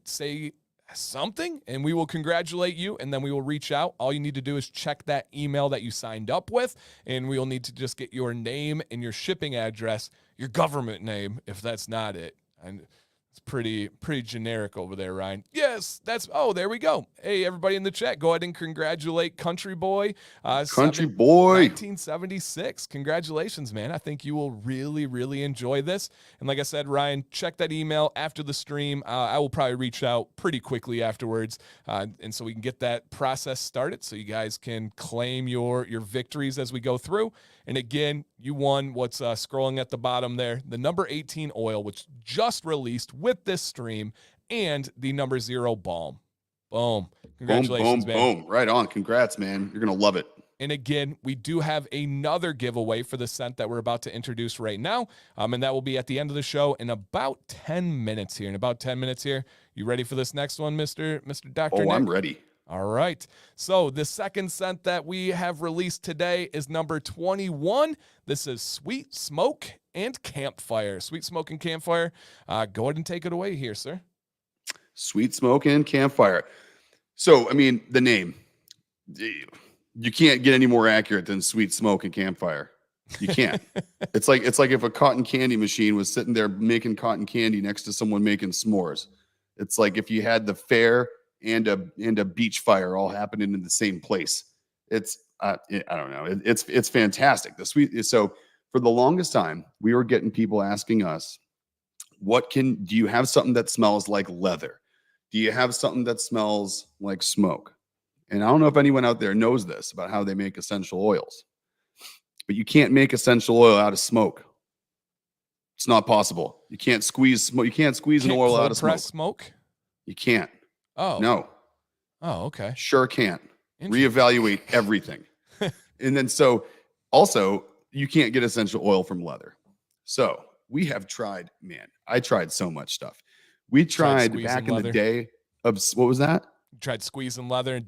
Speaker 1: Say something, and we will congratulate you, and then we will reach out. All you need to do is check that email that you signed up with, and we will need to just get your name and your shipping address, your government name, if that's not it. And it's pretty generic over there, Ryan. Yes, there we go. Hey, everybody in the chat, go ahead and congratulate Country Boy.
Speaker 2: Country Boy.
Speaker 1: 1976. Congratulations, man. I think you will really, really enjoy this. And like I said, Ryan, check that email after the stream. I will probably reach out pretty quickly afterwards, and so we can get that process started so you guys can claim your victories as we go through. And again, you won what's scrolling at the bottom there, the number 18 oil, which just released with this stream, and the number 0 balm. Boom.
Speaker 2: Boom,
Speaker 1: Congratulations,
Speaker 2: boom,
Speaker 1: man.
Speaker 2: boom. Right on. Congrats, man. You're going to love it.
Speaker 1: And again, we do have another giveaway for the scent that we're about to introduce right now. And that will be at the end of the show in about 10 minutes here. You ready for this next one, Mr. Dr.
Speaker 2: Oh,
Speaker 1: Nick?
Speaker 2: I'm ready.
Speaker 1: All right. So the second scent that we have released today is number 21. This is Sweet Smoke and Campfire. Sweet Smoke and Campfire. Go ahead and take it away here, sir.
Speaker 2: Sweet Smoke and Campfire. So, I mean, the name. You can't get any more accurate than Sweet Smoke and Campfire. You can't. It's like if a cotton candy machine was sitting there making cotton candy next to someone making s'mores. It's like if you had the fair and a beach fire all happening in the same place. It's I don't know. It's fantastic. So for the longest time, we were getting people asking us, do you have something that smells like leather? Do you have something that smells like smoke? And I don't know if anyone out there knows this about how they make essential oils, but you can't make essential oil out of smoke. It's not possible. You can't squeeze smoke. You can't squeeze an oil out of
Speaker 1: smoke.
Speaker 2: You can't.
Speaker 1: Oh,
Speaker 2: no.
Speaker 1: Oh, okay.
Speaker 2: Sure can't. Reevaluate everything. And then also you can't get essential oil from leather. So we have tried, man, I tried so much stuff. We tried back in the day of, what was that?
Speaker 1: You tried squeezing leather.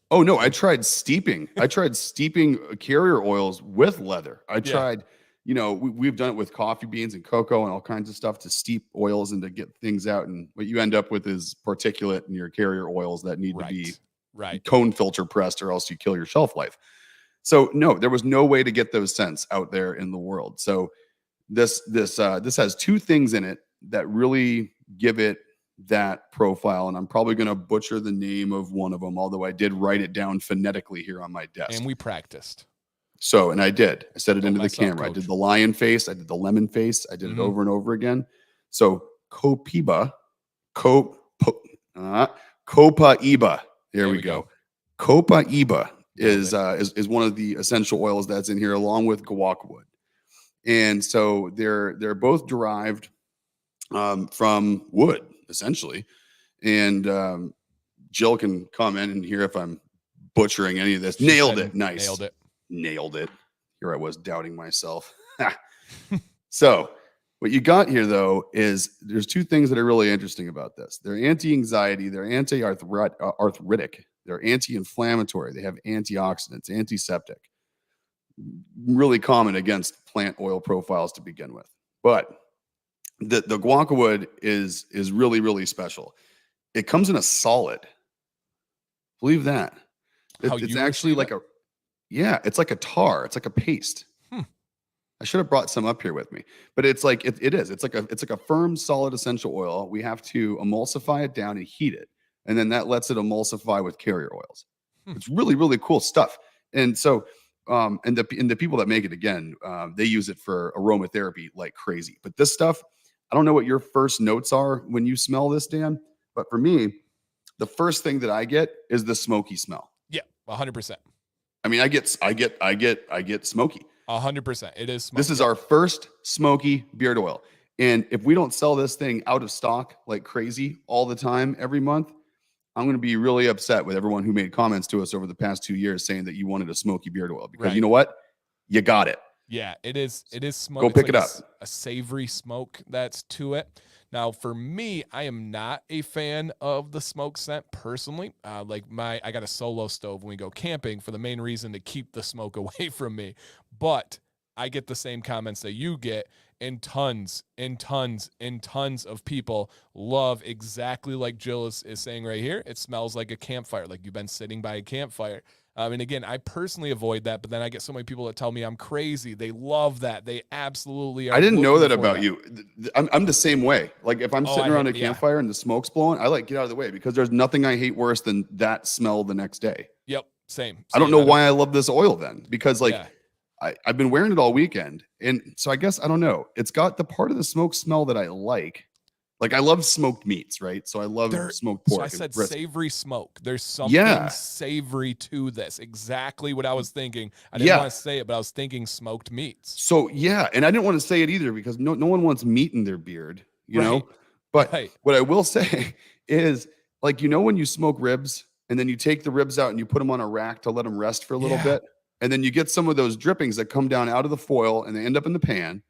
Speaker 2: Oh no, I tried steeping. Carrier oils with leather. I tried, we've done it with coffee beans and cocoa and all kinds of stuff to steep oils and to get things out. And what you end up with is particulate in your carrier oils that need to be cone filter pressed, or else you kill your shelf life. So no, there was no way to get those scents out there in the world. So this has two things in it that really give it that profile, and I'm probably going to butcher the name of one of them, although I did write it down phonetically here on my desk.
Speaker 1: And we practiced.
Speaker 2: So, and I said it into the camera. Coach. I did the lion face. I did the lemon face. I did it over and over again. So Copaiba. There we go. Copaiba is one of the essential oils that's in here, along with guac wood. And so they're both derived from wood, essentially. And Jill can comment in here if I'm butchering any of this. Nailed it. Nice. Nailed it. Here I was doubting myself. So what you got here, though, is there's two things that are really interesting about this. They're anti-anxiety. They're anti-arthritic. They're anti-inflammatory. They have antioxidants, antiseptic. Really common against plant oil profiles to begin with. But the guac wood is really, really special. It comes in a solid. Believe that. It's actually like it's like a tar. It's like a paste. I should have brought some up here with me, but it's like it is. It's like a firm, solid essential oil. We have to emulsify it down and heat it, and then that lets it emulsify with carrier oils. It's really, really cool stuff. And so, and the people that make it, again, they use it for aromatherapy like crazy. But this stuff, I don't know what your first notes are when you smell this, Dan, but for me, the first thing that I get is the smoky smell.
Speaker 1: Yeah, 100%.
Speaker 2: I mean, I get smoky.
Speaker 1: 100%. It is smoky.
Speaker 2: This is our first smoky beard oil. And if we don't sell this thing out of stock like crazy all the time every month, I'm going to be really upset with everyone who made comments to us over the past 2 years saying that you wanted a smoky beard oil, because you know what? You got it.
Speaker 1: Yeah, it is smoke.
Speaker 2: Go pick it up.
Speaker 1: A savory smoke that's to it. Now, for me, I am not a fan of the smoke scent personally. I got a solo stove when we go camping for the main reason to keep the smoke away from me. But I get the same comments that you get, and tons of people love exactly like Jill is saying right here. It smells like a campfire, like you've been sitting by a campfire. And again, I personally avoid that, but then I get so many people that tell me I'm crazy. They love that. They absolutely are.
Speaker 2: I didn't know that about you. I'm the same way. Like if I'm sitting around a campfire and the smoke's blowing, I get out of the way, because there's nothing I hate worse than that smell the next day.
Speaker 1: Yep. Same.
Speaker 2: I don't know why I love this oil then, because I've been wearing it all weekend. And so I guess, I don't know, it's got the part of the smoke smell that I like. Like I love smoked meats, right? So I love smoked pork.
Speaker 1: So I said savory smoke. There's something savory to this. Exactly what I was thinking. I didn't want to say it, but I was thinking smoked meats.
Speaker 2: So and I didn't want to say it either, because no one wants meat in their beard, you know? But what I will say is like, you know, when you smoke ribs and then you take the ribs out and you put them on a rack to let them rest for a little
Speaker 1: Yeah,
Speaker 2: bit. And then you get some of those drippings that come down out of the foil and they end up in the pan.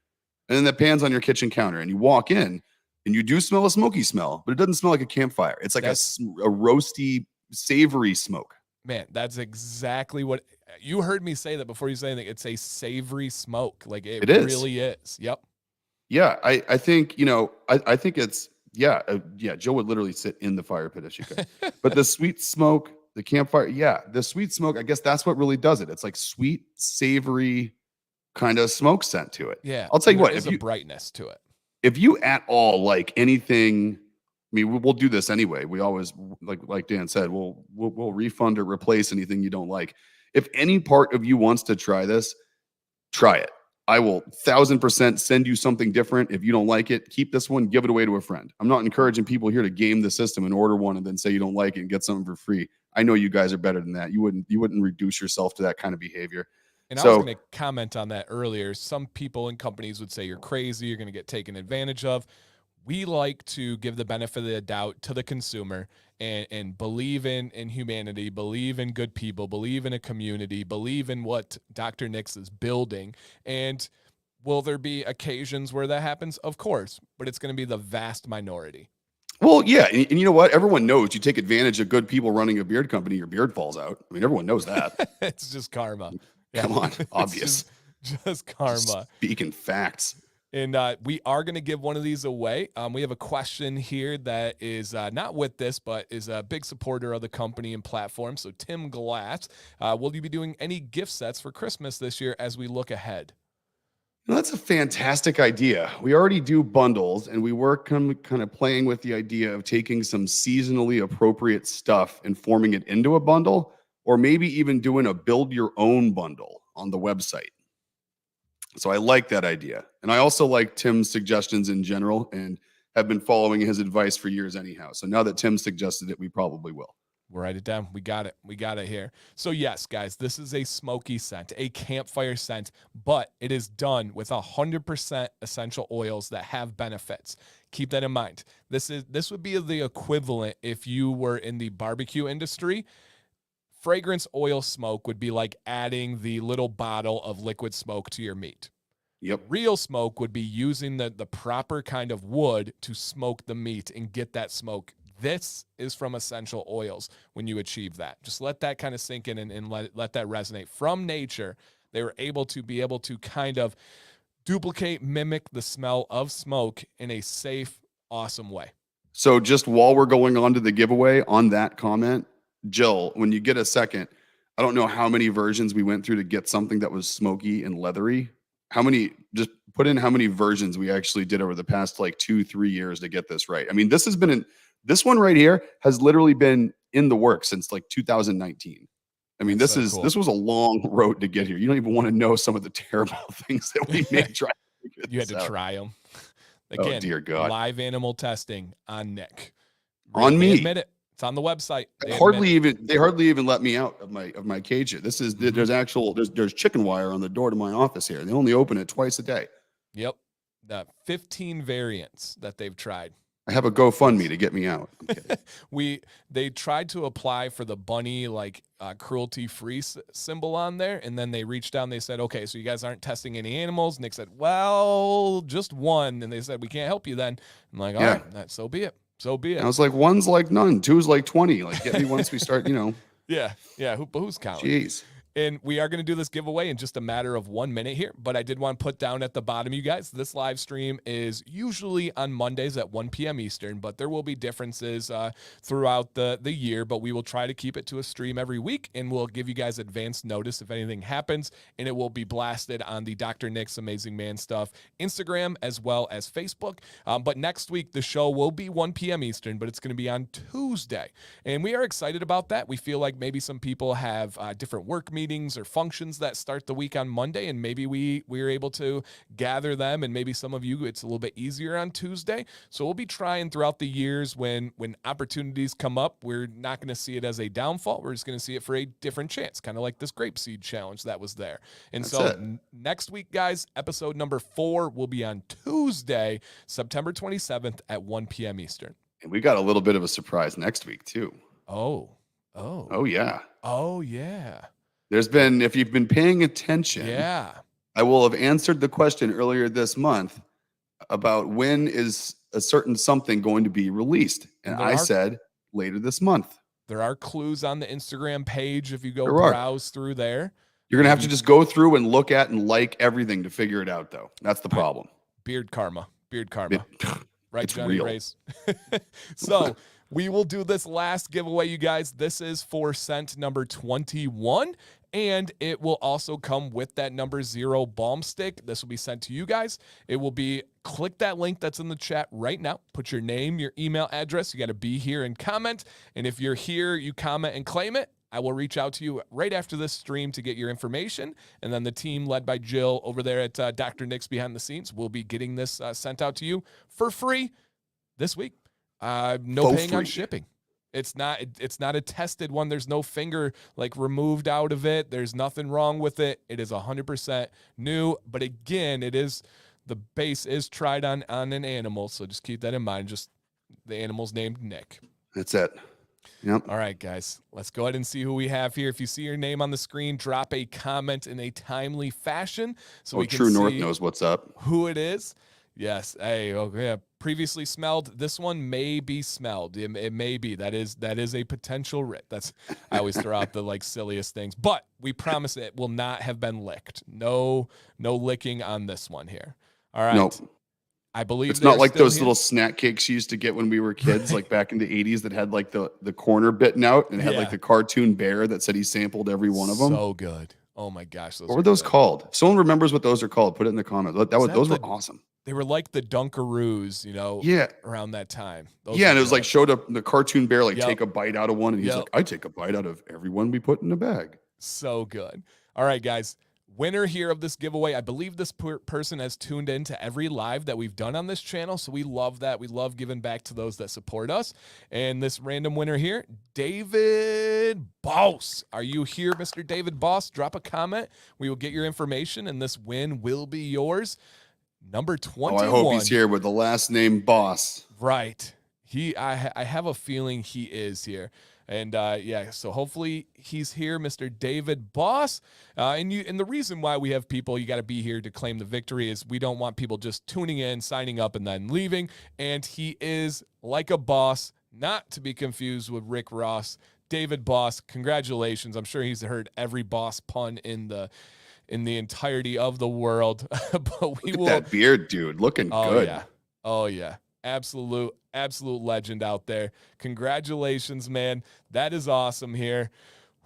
Speaker 2: And then the pan's on your kitchen counter and you walk in and you do smell a smoky smell, but it doesn't smell like a campfire. It's like
Speaker 1: that's
Speaker 2: a roasty, savory smoke.
Speaker 1: man, that's exactly what you heard me say that before you say anything. It's a savory smoke. Like it
Speaker 2: It is.
Speaker 1: really is. Yep.
Speaker 2: Yeah. I think, you know, I think it's, yeah. Yeah. Joe would literally sit in the fire pit if she could. But the sweet smoke, the campfire, yeah. The sweet smoke, I guess that's what really does it. It's like sweet, savory kind of smoke scent to it.
Speaker 1: Yeah.
Speaker 2: I'll tell
Speaker 1: And
Speaker 2: you
Speaker 1: there
Speaker 2: what,
Speaker 1: is a brightness to it.
Speaker 2: if you at all like anything, I mean, we'll do this anyway. We always like Dan said, we'll refund or replace anything you don't like. If any part of you wants to try this, try it. I will 1000% send you something different. If you don't like it, keep this one, give it away to a friend. I'm not encouraging people here to game the system and order one and then say you don't like it and get something for free. I know you guys are better than that. You wouldn't reduce yourself to that kind of behavior.
Speaker 1: And I was
Speaker 2: So
Speaker 1: going to comment on that earlier. Some people and companies would say you're crazy, you're going to get taken advantage of. We like to give the benefit of the doubt to the consumer and believe in humanity, believe in good people, believe in a community, believe in what Dr. Nix is building. And will there be occasions where that happens? Of course, but it's going to be the vast minority.
Speaker 2: well, yeah, and you know what? Everyone knows you take advantage of good people running a beard company, your beard falls out. I mean, everyone knows that.
Speaker 1: It's just karma. Yeah.
Speaker 2: Come on,
Speaker 1: It's
Speaker 2: obvious.
Speaker 1: just karma.
Speaker 2: Speaking facts.
Speaker 1: And we are going to give one of these away. We have a question here that is not with this, but is a big supporter of the company and platform. So Tim Glass, will you be doing any gift sets for Christmas this year as we look ahead?
Speaker 2: Well, that's a fantastic idea. We already do bundles, and we were kind of playing with the idea of taking some seasonally appropriate stuff and forming it into a bundle, or maybe even doing a build your own bundle on the website. So I like that idea. And I also like Tim's suggestions in general and have been following his advice for years anyhow. So now that Tim suggested it, we probably will.
Speaker 1: We'll write it down. We got it. We got it here. So yes, guys, this is a smoky scent, a campfire scent, but it is done with 100% essential oils that have benefits. Keep that in mind. This would be the equivalent if you were in the barbecue industry. Fragrance oil smoke would be like adding the little bottle of liquid smoke to your meat.
Speaker 2: Yep.
Speaker 1: Real smoke would be using the proper kind of wood to smoke the meat and get that smoke. This is from essential oils when you achieve that. Just let that kind of sink in and let that resonate. From nature, they were able to kind of duplicate, mimic the smell of smoke in a safe, awesome way.
Speaker 2: So just while we're going on to the giveaway on that comment, Jill, when you get a second, I don't know how many versions we went through to get something that was smoky and leathery. How many, just put in how many versions we actually did over the past like 2-3 years to get this right. I mean, this has been this one right here has literally been in the works since like 2019. I mean,
Speaker 1: That's so cool.
Speaker 2: This was a long road to get here. You don't even want to know some of the terrible things that we made trying to figure
Speaker 1: You had
Speaker 2: this
Speaker 1: to
Speaker 2: out.
Speaker 1: try them. Again,
Speaker 2: Oh dear God.
Speaker 1: live animal testing on Nick.
Speaker 2: On
Speaker 1: They
Speaker 2: me.
Speaker 1: admit it. It's on the website.
Speaker 2: They hardly even let me out of my cage here. This is there's chicken wire on the door to my office here. They only open it twice a day.
Speaker 1: Yep. The 15 variants that they've tried.
Speaker 2: I have a GoFundMe to get me out. I'm kidding.
Speaker 1: They tried to apply for the bunny cruelty free symbol on there, and then they reached out and they said, okay, so you guys aren't testing any animals. Nick said, well, just one, and they said we can't help you then. I'm like, all right, so be it. So be it.
Speaker 2: And I was like, one's like none, two's like 20. Like, get me once we start,
Speaker 1: Yeah. Who's counting?
Speaker 2: Jeez.
Speaker 1: And we are going to do this giveaway in just a matter of 1 minute here, but I did want to put down at the bottom, you guys, this live stream is usually on Mondays at 1 p.m. Eastern, but there will be differences throughout the year, but we will try to keep it to a stream every week, and we'll give you guys advance notice if anything happens, and it will be blasted on the Dr. Nick's Amazing Man Stuff Instagram as well as Facebook. But next week, the show will be 1 p.m. Eastern, but it's going to be on Tuesday, and we are excited about that. We feel like maybe some people have different work meetings or functions that start the week on Monday, and maybe we are able to gather them, and maybe some of you it's a little bit easier on Tuesday. So we'll be trying throughout the years when opportunities come up, we're not going to see it as a downfall. We're just going to see it for a different chance, kind of like this grape seed challenge that was there. And
Speaker 2: That's
Speaker 1: so next week, guys, episode number 4 will be on Tuesday, September 27th at 1 p.m. Eastern.
Speaker 2: And we got a little bit of a surprise next week too.
Speaker 1: Oh,
Speaker 2: Oh yeah.
Speaker 1: oh yeah.
Speaker 2: There's been, if you've been paying attention,
Speaker 1: Yeah.
Speaker 2: I will have answered the question earlier this month about when is a certain something going to be released. And
Speaker 1: There
Speaker 2: I
Speaker 1: are
Speaker 2: said later this month.
Speaker 1: there are clues on the Instagram page if you go
Speaker 2: There are.
Speaker 1: browse through there.
Speaker 2: You're going to have to just go through and look at and like everything to figure it out, though. That's the problem.
Speaker 1: Beard karma. Beard karma. Right,
Speaker 2: It's
Speaker 1: Johnny
Speaker 2: real.
Speaker 1: Race. So we will do this last giveaway, you guys. This is for scent number 21, and it will also come with that number 0 balm stick. This will be sent to you guys. It will be, click that link that's in the chat right now. Put your name, your email address. You got to be here and comment. And if you're here, you comment and claim it. I will reach out to you right after this stream to get your information. And then the team led by Jill over there at Dr. Nick's Behind the Scenes will be getting this sent out to you for free this week. No
Speaker 2: For
Speaker 1: paying on
Speaker 2: free.
Speaker 1: shipping. It's not a tested one. There's no finger like removed out of it. There's nothing wrong with it. It is 100% new. But again, the base is tried on an animal. So just keep that in mind. Just the animal's named Nick.
Speaker 2: That's it. Yep.
Speaker 1: All right, guys, let's go ahead and see who we have here. If you see your name on the screen, drop a comment in a timely fashion so we can
Speaker 2: True North
Speaker 1: see
Speaker 2: knows what's up.
Speaker 1: who it is. Yes. Hey, okay. Previously smelled. This one may be smelled. It may be. That is a potential risk. I always throw out the like silliest things, but we promise it will not have been licked. No licking on this one here. All right.
Speaker 2: Nope.
Speaker 1: I believe
Speaker 2: it's not like those
Speaker 1: here.
Speaker 2: little snack cakes you used to get when we were kids, like back in the 80s, that had like the corner bitten out and had like the cartoon bear that said he sampled every one of them.
Speaker 1: So good. Oh my gosh.
Speaker 2: What were those called? If someone remembers what those are called, put it in the comments. Those were awesome.
Speaker 1: They were like the Dunkaroos,
Speaker 2: Yeah.
Speaker 1: around that time.
Speaker 2: And it was like showed up the cartoon bear, like take a bite out of one. And he's like, I take a bite out of everyone we put in a bag.
Speaker 1: So good. All right, guys. Winner here of this giveaway. I believe this person has tuned in to every live that we've done on this channel. So we love that. We love giving back to those that support us. And this random winner here, David Boss. Are you here, Mr. David Boss? Drop a comment. We will get your information and this win will be yours. Number 21.
Speaker 2: Oh, I hope he's here with the last name Boss.
Speaker 1: Right. I have a feeling he is here. And so hopefully he's here, Mr. David Boss. And the reason why we have people, you got to be here to claim the victory, is we don't want people just tuning in, signing up, and then leaving. And he is like a boss, not to be confused with Rick Ross. David Boss, congratulations. I'm sure he's heard every boss pun in the entirety of the world. But we
Speaker 2: Look at that beard, dude, looking good.
Speaker 1: Yeah. Oh yeah. Absolute legend out there. Congratulations, man. That is awesome here.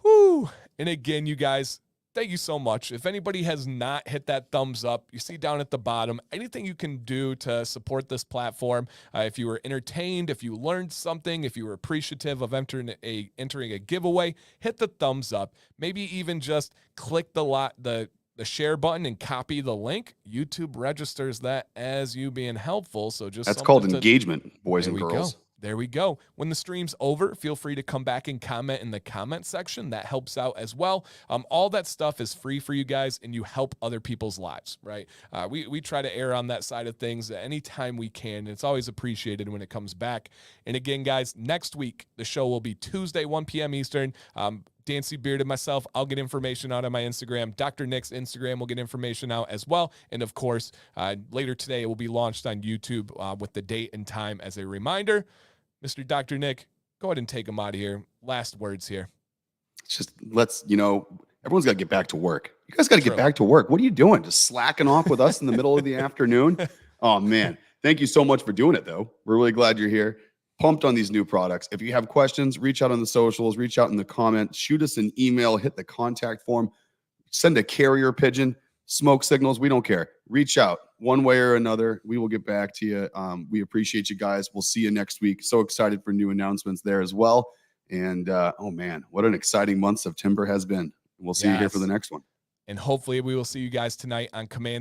Speaker 1: Woo. And again, you guys, thank you so much. If anybody has not hit that thumbs up, you see down at the bottom, anything you can do to support this platform. If you were entertained, if you learned something, if you were appreciative of entering a giveaway, hit the thumbs up. Maybe even just click the share button and copy the link. YouTube registers that as you being helpful. So that's
Speaker 2: called engagement, boys and girls.
Speaker 1: There we go. When the stream's over, feel free to come back and comment in the comment section. That helps out as well. All that stuff is free for you guys, and you help other people's lives, right? We try to err on that side of things anytime we can, and it's always appreciated when it comes back. And again, guys, next week, the show will be Tuesday, 1 p.m. Eastern. Dancy Beard and myself, I'll get information out on my Instagram. Dr. Nick's Instagram will get information out as well. And of course, later today, it will be launched on YouTube with the date and time as a reminder. Mr. Dr. Nick, go ahead and take him out of here. Last words here.
Speaker 2: It's just, everyone's got to get back to work. You guys got to get back to work. What are you doing? Just slacking off with us in the middle of the afternoon? Oh, man. Thank you so much for doing it, though. We're really glad you're here. Pumped on these new products. If you have questions, reach out on the socials, reach out in the comments, shoot us an email, hit the contact form, send a carrier pigeon, smoke signals. We don't care. Reach out one way or another. We will get back to you. We appreciate you guys. We'll see you next week. So excited for new announcements there as well. And oh man, what an exciting month September has been. We'll see you here for the next one.
Speaker 1: And hopefully we will see you guys tonight on Command